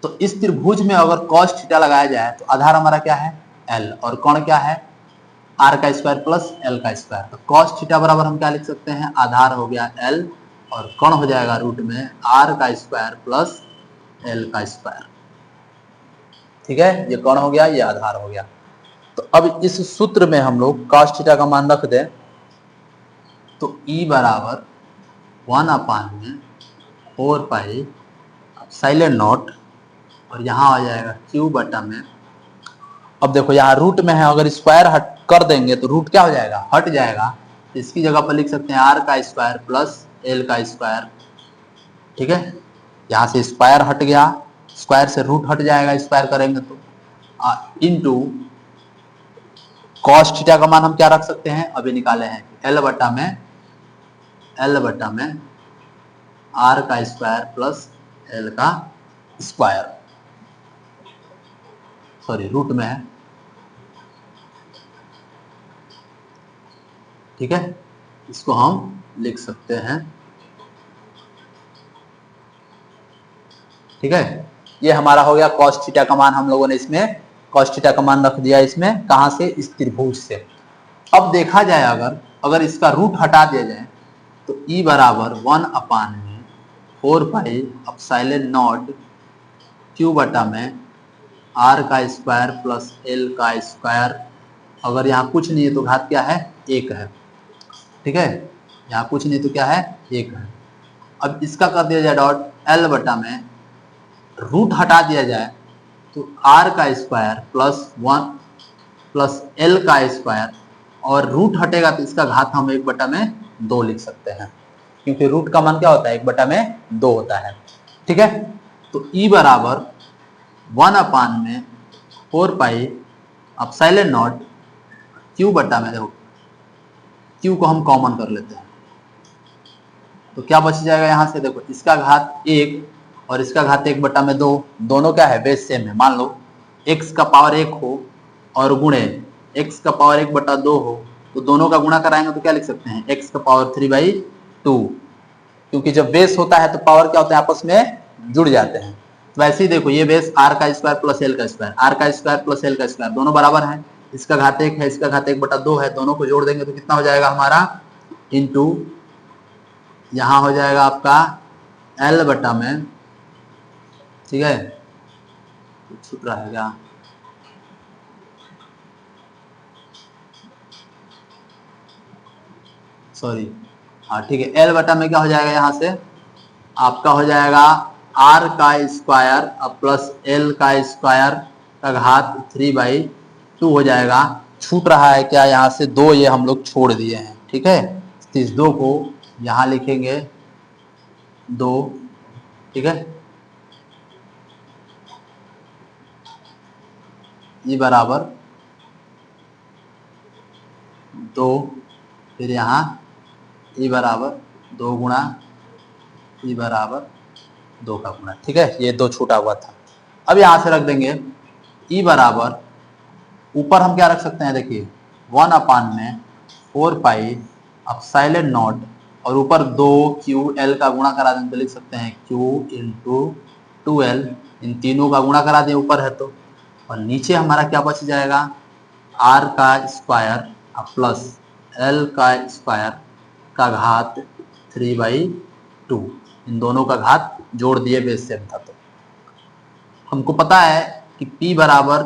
तो इस त्रिभुज में अगर कॉस थीटा लगाया जाए तो आधार हमारा क्या है एल और कोण क्या है आर का स्क्वायर प्लस एल का स्क्वायर। तो कॉस थीटा बराबर हम क्या लिख सकते हैं आधार हो गया एल और कोण हो जाएगा रूट में आर का स्क्वायर प्लस एल का स्क्वायर, ठीक है। ये कोण हो गया, ये आधार हो गया। तो अब इस सूत्र में हम लोग कॉस थीटा का मान रख दें तो ई बराबर 1/4 पाई एप्सिलॉन नॉट और यहाँ आ जाएगा क्यू बटा में। अब देखो यहाँ रूट में है, अगर स्क्वायर हट कर देंगे तो रूट क्या हो जाएगा हट जाएगा, इसकी जगह पर लिख सकते हैं आर का स्क्वायर प्लस एल का स्क्वायर, ठीक है। यहाँ से स्क्वायर हट गया, स्क्वायर से रूट हट जाएगा स्क्वायर करेंगे तो, इनटू कॉस थीटा का मान हम क्या रख सकते हैं अभी निकाले हैं एल बटा में आर का स्क्वायर प्लस एल का स्क्वायर, रूट में है, ठीक है। इसको हम लिख सकते हैं, ठीक है। ये हमारा हो गया कॉस थीटा का मान, हम लोगों ने इसमें कॉस थीटा का मान रख दिया इसमें, कहां से इस त्रिभुज से। अब देखा जाए अगर इसका रूट हटा दिया जाए तो ई बराबर 1/4 पाई एप्सिलॉन नॉट क्यू बटा में आर का स्क्वायर प्लस एल का स्क्वायर। अगर यहाँ कुछ नहीं है तो घात क्या है 1 है, ठीक है। यहाँ कुछ नहीं तो क्या है 1 है। अब इसका कर दिया जाए डॉट एल बटा में, रूट हटा दिया जाए तो आर का स्क्वायर प्लस 1 प्लस एल का स्क्वायर, और रूट हटेगा तो इसका घात हम 1/2 लिख सकते हैं, क्योंकि रूट का मान क्या होता है 1/2 होता है, ठीक है। तो ई बराबर 1/4 पाई एप्सिलॉन नॉट क्यू बटा में, देखो क्यू को हम कॉमन कर लेते हैं तो क्या बच जाएगा यहाँ से, देखो इसका घात 1 और इसका घात 1/2, दोनों क्या है बेस सेम है। मान लो x का पावर 1 हो और गुणे x का पावर 1/2 हो, तो दोनों का गुणा कराएंगे तो क्या लिख सकते हैं x का पावर 3/2, क्योंकि जब बेस होता है तो पावर क्या होता है आपस में जुड़ जाते हैं। तो वैसे ही देखो ये बेस आर का स्क्वायर प्लस एल का स्क्वायर, आर का स्क्वायर प्लस एल का स्क्वायर दोनों बराबर है, इसका घात 1 है इसका घात 1/2 है, दोनों को जोड़ देंगे तो कितना हो जाएगा हमारा इंटू यहाँ हो जाएगा आपका एल बटा में, ठीक है। छूट रहा है क्या, हाँ ठीक है। एल बटा में क्या हो जाएगा यहाँ से आपका हो जाएगा आर का स्क्वायर प्लस एल का स्क्वायर का घात 3/2 हो जाएगा। छूट रहा है क्या यहाँ से 2, ये हम लोग छोड़ दिए हैं, ठीक है। तो इस 2 को यहाँ लिखेंगे 2, ठीक है। ये बराबर 2, फिर यहाँ ई बराबर 2 गुणा ई बराबर 2 का गुणा, ठीक है। ये 2 छूटा हुआ था। अब यहाँ से रख देंगे ई बराबर, ऊपर हम क्या रख सकते हैं देखिए 1/4 पाई एप्सिलॉन नॉट और ऊपर 2QL का गुणा करा दें तो लिख सकते हैं Q × 2L, इन तीनों का गुणा करा दें ऊपर है तो, और नीचे हमारा क्या बच जाएगा, आर का स्क्वायर प्लस एल का स्क्वायर का घात 3/2। इन दोनों का घात जोड़ दिए, बेस सेम था। तो हमको पता है कि P बराबर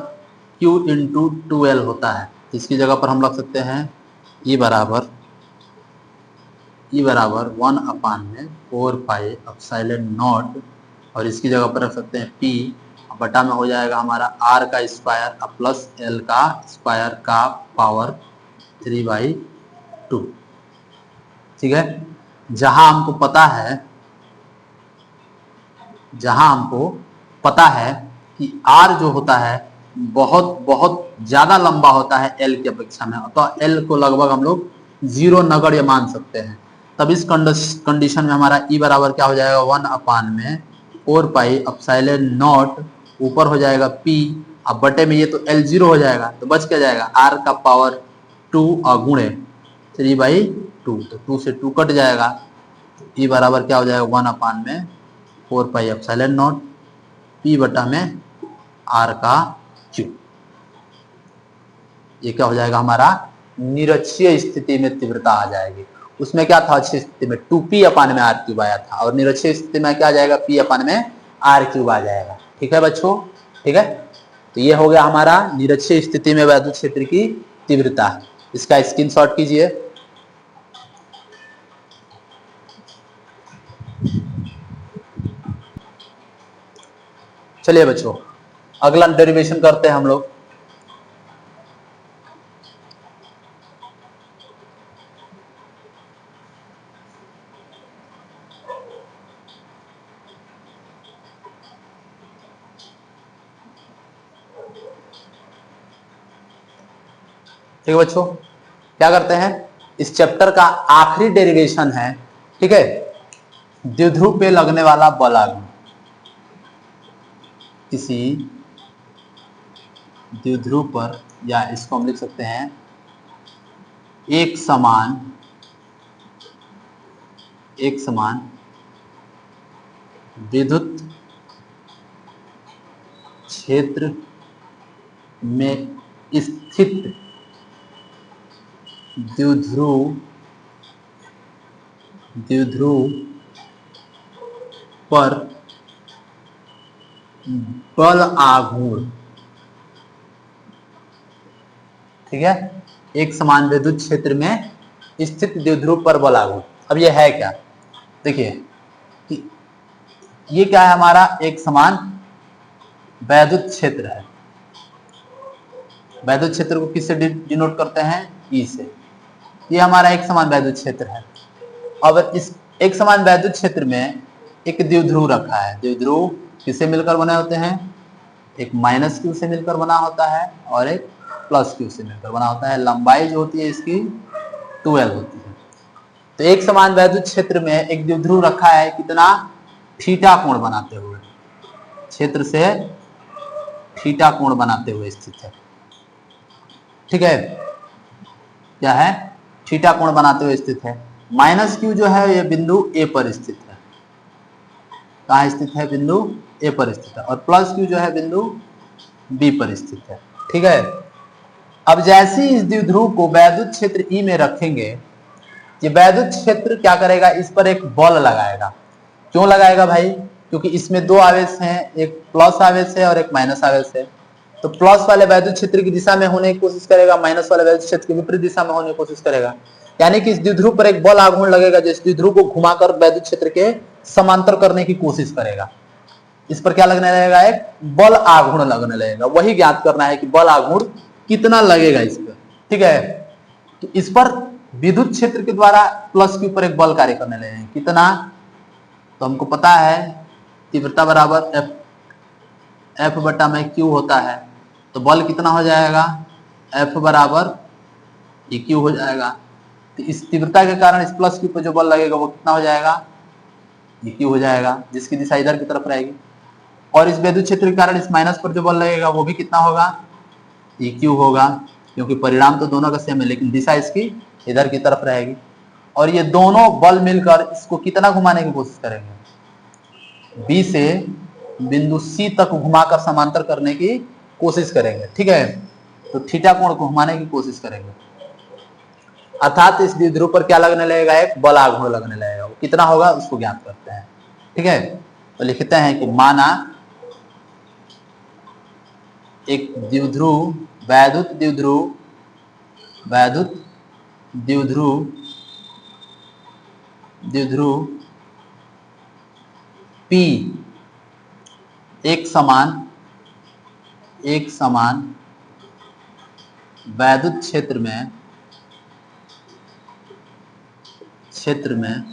Q इंटू 2L होता है। इसकी जगह पर हम रख सकते हैं E बराबर 1/4 और इसकी जगह पर रख सकते हैं P बटा में हो जाएगा हमारा R का स्क्वायर प्लस L का स्क्वायर का पावर 3/2। ठीक है, जहां हमको पता है कि R जो होता है बहुत बहुत ज्यादा लंबा होता है L की अपेक्षा में, तो L को लगभग हम लोग 0 नगण्य मान सकते हैं। तब इस कंडीशन में हमारा E बराबर क्या हो जाएगा, 1/4 ऊपर हो जाएगा P, अब बटे में ये तो L 0 हो जाएगा, तो बच क्या जाएगा R का पावर 2 और गुणे 3/2, तो 2 से 2 कट जाएगा। E बराबर क्या हो जाएगा 1/4 P बटा में R का क्यूब। ये क्या हो जाएगा हमारा निरक्षीय स्थिति में तीव्रता आ जाएगी। उसमें क्या था, अच्छी स्थिति में 2P/r³ आया था, और निरक्षीय स्थिति में क्या आ जाएगा, P/r³ आ जाएगा। ठीक है बच्चों, ठीक है। तो ये हो गया हमारा निरक्षीय स्थिति में वैद्युत क्षेत्र की तीव्रता। इसका स्क्रीनशॉट कीजिए। चलिए बच्चों, अगला डेरिवेशन करते हैं हम लोग। ठीक है बच्चों, क्या करते हैं, इस चैप्टर का आखिरी डेरिवेशन है। ठीक है, द्विध्रुव पे लगने वाला बल आघूर्ण। किसी द्विध्रुव पर, या इसको हम लिख सकते हैं एक समान विद्युत क्षेत्र में स्थित द्विध्रुव पर बल आघूर्ण। ठीक है, एक समान विद्युत क्षेत्र में स्थित द्विध्रुव पर बल आघूर्ण। अब ये है क्या, देखिए कि ये क्या है, हमारा एक समान वैद्युत क्षेत्र है। वैद्युत क्षेत्र को किससे डिनोट करते हैं, ई से। ये हमारा एक समान वैद्युत क्षेत्र है। अब इस एक समान वैद्युत क्षेत्र में एक द्विध्रुव रखा है। द्विध्रुव किससे मिलकर बने होते हैं, एक -q से मिलकर बना होता है और एक +q से मिलकर बना होता है। लंबाई जो होती है इसकी 2L होती है। तो एक समान वैद्युत क्षेत्र में एक द्विध्रुव रखा है, कितना, थीटा कोण बनाते हुए, क्षेत्र से थीटा कोण बनाते हुए स्थित है। ठीक है, क्या है, थीटा कोण बनाते हुए स्थित है। -q जो है ये बिंदु A पर स्थित है। कहाँ स्थित है, बिंदु A पर स्थित है। और +q जो है बिंदु B पर स्थित है। ठीक है, अब जैसे ही इस द्विध्रुव को वैद्युत क्षेत्र E में रखेंगे, ये वैद्युत क्षेत्र क्या करेगा, इस पर एक बल लगाएगा। क्यों लगाएगा भाई, क्योंकि इसमें दो आवेश हैं, एक प्लस आवेश है और एक माइनस आवेश है। तो प्लस वाले वैद्युत क्षेत्र की दिशा में होने की कोशिश करेगा, माइनस वाले वैद्युत क्षेत्र की विपरीत दिशा में होने की कोशिश करेगा। यानी कि इस द्विध्रुव पर एक बल आघूर्ण लगेगा जो इस द्विध्रुव को घुमाकर वैद्युत क्षेत्र के समांतर करने की कोशिश करेगा। इस पर क्या लगने लगेगा, एक बल आघूर्ण लगने लगेगा। वही ज्ञात करना है कि बल आघूर्ण कितना लगेगा इस पर। ठीक है, तो इस पर विद्युत क्षेत्र के द्वारा प्लस के ऊपर एक बल कार्य करने लगेगा। कितना, तो हमको पता है तीव्रता बराबर F बटा में Q होता है। तो बल कितना हो जाएगा, F बराबर EQ हो जाएगा। तो इस तीव्रता के कारण इस प्लस Q पर जो बल लगेगा वो कितना हो जाएगा, EQ हो जाएगा, जिसकी दिशा इधर की तरफ रहेगी। और इस विद्युत क्षेत्र के कारण इस माइनस पर जो बल लगेगा वो भी कितना होगा, EQ होगा, क्योंकि परिणाम तो दोनों का सेम है लेकिन दिशा इसकी इधर की तरफ रहेगी। और ये दोनों बल मिलकर इसको कितना घुमाने की कोशिश करेंगे, B से बिंदु C तक घुमाकर समांतर करने की कोशिश करेंगे, ठीक है। तो थीटा कोण को घुमाने की कोशिश करेंगे, अर्थात इस द्विध्रुव पर क्या लगने लगेगा, एक बल आघूर्ण लगने लगेगा। वो कितना होगा उसको ज्ञात करते हैं, ठीक है। तो लिखते हैं कि माना एक द्विध्रुव वैद्युत द्विध्रुव P एक समान वैद्युत क्षेत्र में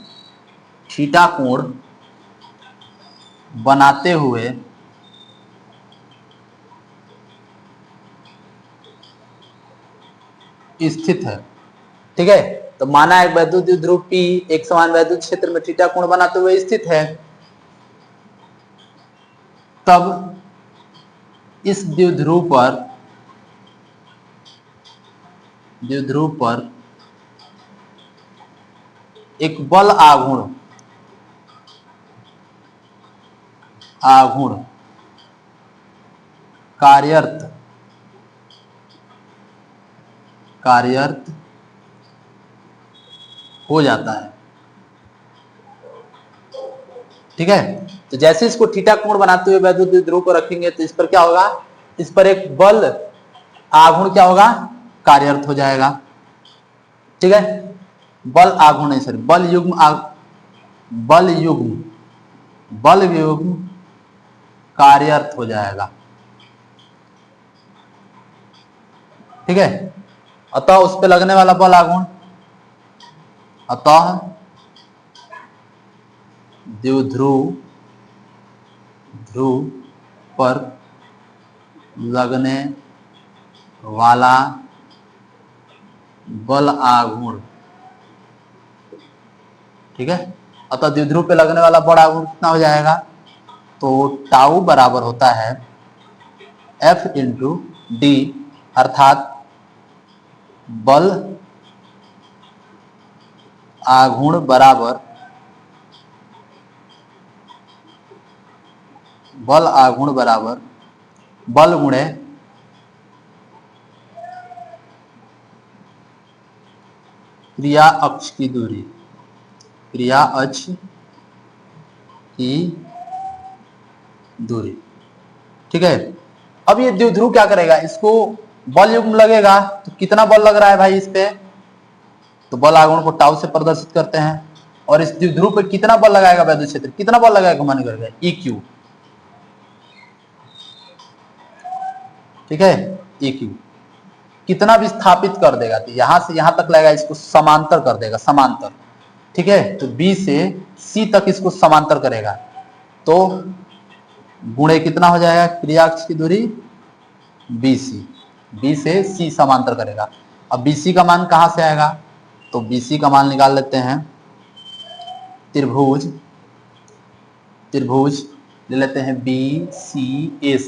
थीटा कोण बनाते हुए स्थित है, ठीक है। तो माना एक वैद्युत द्विध्रुव P एक समान वैद्युत क्षेत्र में थीटा कोण बनाते हुए स्थित है, तब इस द्विध्रुव पर एक बल आघूर्ण कार्यरत हो जाता है, ठीक है। तो जैसे इसको थीटा कोण बनाते हुए वैद्युत द्विध्रुव को रखेंगे तो इस पर क्या होगा, इस पर एक बल आघूर्ण क्या होगा, कार्यरत हो जाएगा, ठीक है। बल आघूर्ण नहीं, सॉरी, बल युग्म कार्यरत हो जाएगा, ठीक है। अतः उस पे लगने वाला बल आघूर्ण, अतः द्विध्रुव पर लगने वाला बल आघूर्ण, ठीक है। अतः द्विध्रुव पे लगने वाला बल आघूर्ण कितना हो जाएगा, तो टाउ बराबर होता है F इंटू डी, अर्थात बल आघूर्ण बराबर बल गुणे क्रिया अक्ष की दूरी, ठीक है। अब ये द्विध्रुव क्या करेगा, इसको बल युग्म लगेगा, तो कितना बल लग रहा है भाई इस पे, तो बल आघूर्ण को टाउ से प्रदर्शित करते हैं, और इस द्विध्रुव पे कितना बल लगाएगा वैद्युत क्षेत्र, कितना बल लगाएगा घुमाने करके, EQ, ठीक है। EQ कितना विस्थापित कर देगा, तो यहां से यहां तक लगेगा, इसको समांतर कर देगा, समांतर, ठीक है। तो B से C तक इसको समांतर करेगा, तो गुणे कितना हो जाएगा, क्रिया अक्ष की दूरी BC, B से C समांतर करेगा। अब BC का मान कहां से आएगा, तो BC का मान निकाल लेते हैं, त्रिभुज ले लेते हैं BCA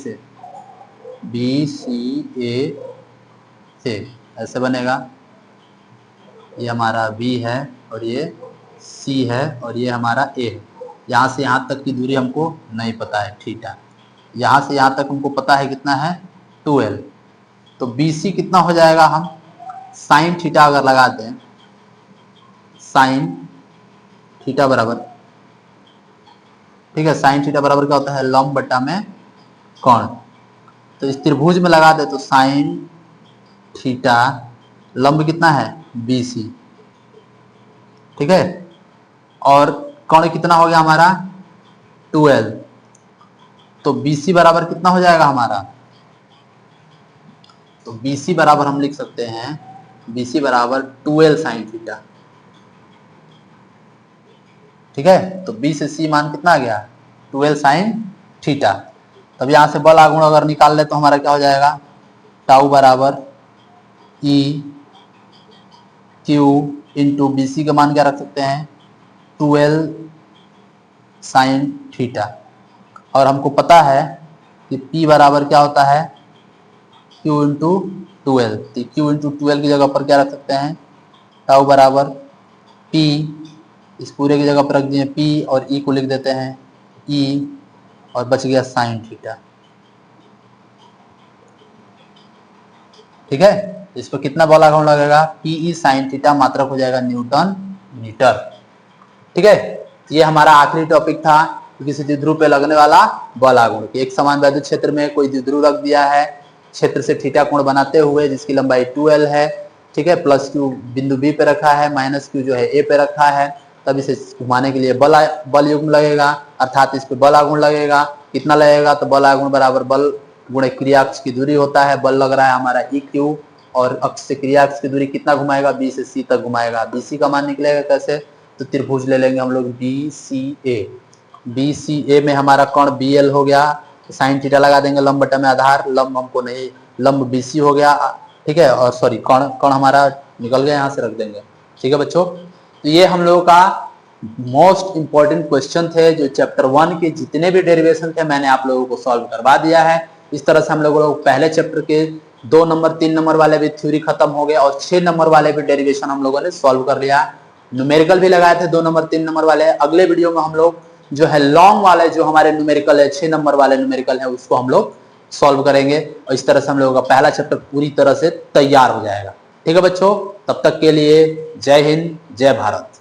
से, ऐसे बनेगा, ये हमारा B है और ये C है और ये हमारा A है। यहाँ से यहाँ तक की दूरी हमको नहीं पता है, थीटा, यहाँ से यहाँ तक हमको पता है कितना है, 12। तो BC कितना हो जाएगा, हम साइन थीटा अगर लगा दें, साइन थीटा बराबर, ठीक है, साइन थीटा बराबर क्या होता है, लंब बटा में कोण। तो इस त्रिभुज में लगा दे तो साइन थीटा, लंब कितना है BC, ठीक है, और कोण कितना हो गया हमारा 12। तो BC बराबर कितना हो जाएगा हमारा, तो BC बराबर हम लिख सकते हैं, BC बराबर 12 साइन थीटा, ठीक है। तो B से C मान कितना आ गया, 12 साइन थीटा। तब यहां से बल आघूर्ण अगर निकाल ले तो हमारा क्या हो जाएगा, टाउ बराबर EQ इंटू BC का मान क्या रख सकते हैं, 12 साइन थीटा, और हमको पता है कि P बराबर क्या होता है, Q इंटू 12, तो Q इंटू 12 की जगह पर क्या रख सकते हैं, टाउ बराबर P, इस पूरे की जगह पर रख दिए P और E को लिख देते हैं E, और बच गया साइन थीटा, ठीक है, इस पर कितना बल आघूर्ण लगेगा, पीई साइन थीटा, मात्रक हो जाएगा न्यूटन मीटर। ठीक है, ये हमारा आखिरी टॉपिक था कि किसी द्विध्रुव पे लगने वाला बल आघूर्ण। एक समान वैद्युत क्षेत्र में कोई द्विध्रुव रख दिया है, क्षेत्र से थीटा कोण बनाते हुए, जिसकी लंबाई 2l है, ठीक है, प्लस क्यू बिंदु बी पे रखा है, माइनस क्यू जो है ए पे रखा है, तब इसे घुमाने के लिए बल युग्म लगेगा, अर्थात इस पे बल आघूर्ण लगेगा। कितना लगेगा, तो बल आघूर्ण बराबर बल गुणे क्रिया अक्ष की दूरी होता है। बल लग रहा है हमारा ई क्यू, और अक्ष से क्रिया अक्ष की दूरी कितना घुमाएगा, बी से सी तक घुमाएगा। बीसी का मान निकलेगा कैसे, तो त्रिभुज ले लेंगे हम लोग बी सी ए में हमारा कोण बी एल हो गया, साइन थीटा लगा देंगे, लंब बटा में आधार, लंब हमको नहीं, लंब बीसी हो गया, ठीक है, और सॉरी कोण हमारा निकल गया, यहाँ से रख देंगे। ठीक है बच्चों, तो ये हम लोगों का मोस्ट इंपॉर्टेंट क्वेश्चन थे, जो चैप्टर 1 के जितने भी डेरिवेशन थे मैंने आप लोगों को सॉल्व करवा दिया है। इस तरह से हम लोगों को पहले चैप्टर के 2 नंबर 3 नंबर वाले भी थ्योरी खत्म हो गए, और 6 नंबर वाले भी डेरिवेशन हम लोगों ने सॉल्व कर लिया। न्यूमेरिकल भी लगाए थे 2 नंबर 3 नंबर वाले। अगले वीडियो में हम लोग जो है लॉन्ग वाले जो हमारे न्यूमेरिकल है, 6 नंबर वाले न्यूमेरिकल है, उसको हम लोग सॉल्व करेंगे, और इस तरह से हम लोगों का पहला चैप्टर पूरी तरह से तैयार हो जाएगा। ठीक है बच्चों, तब तक के लिए जय हिंद, जय भारत।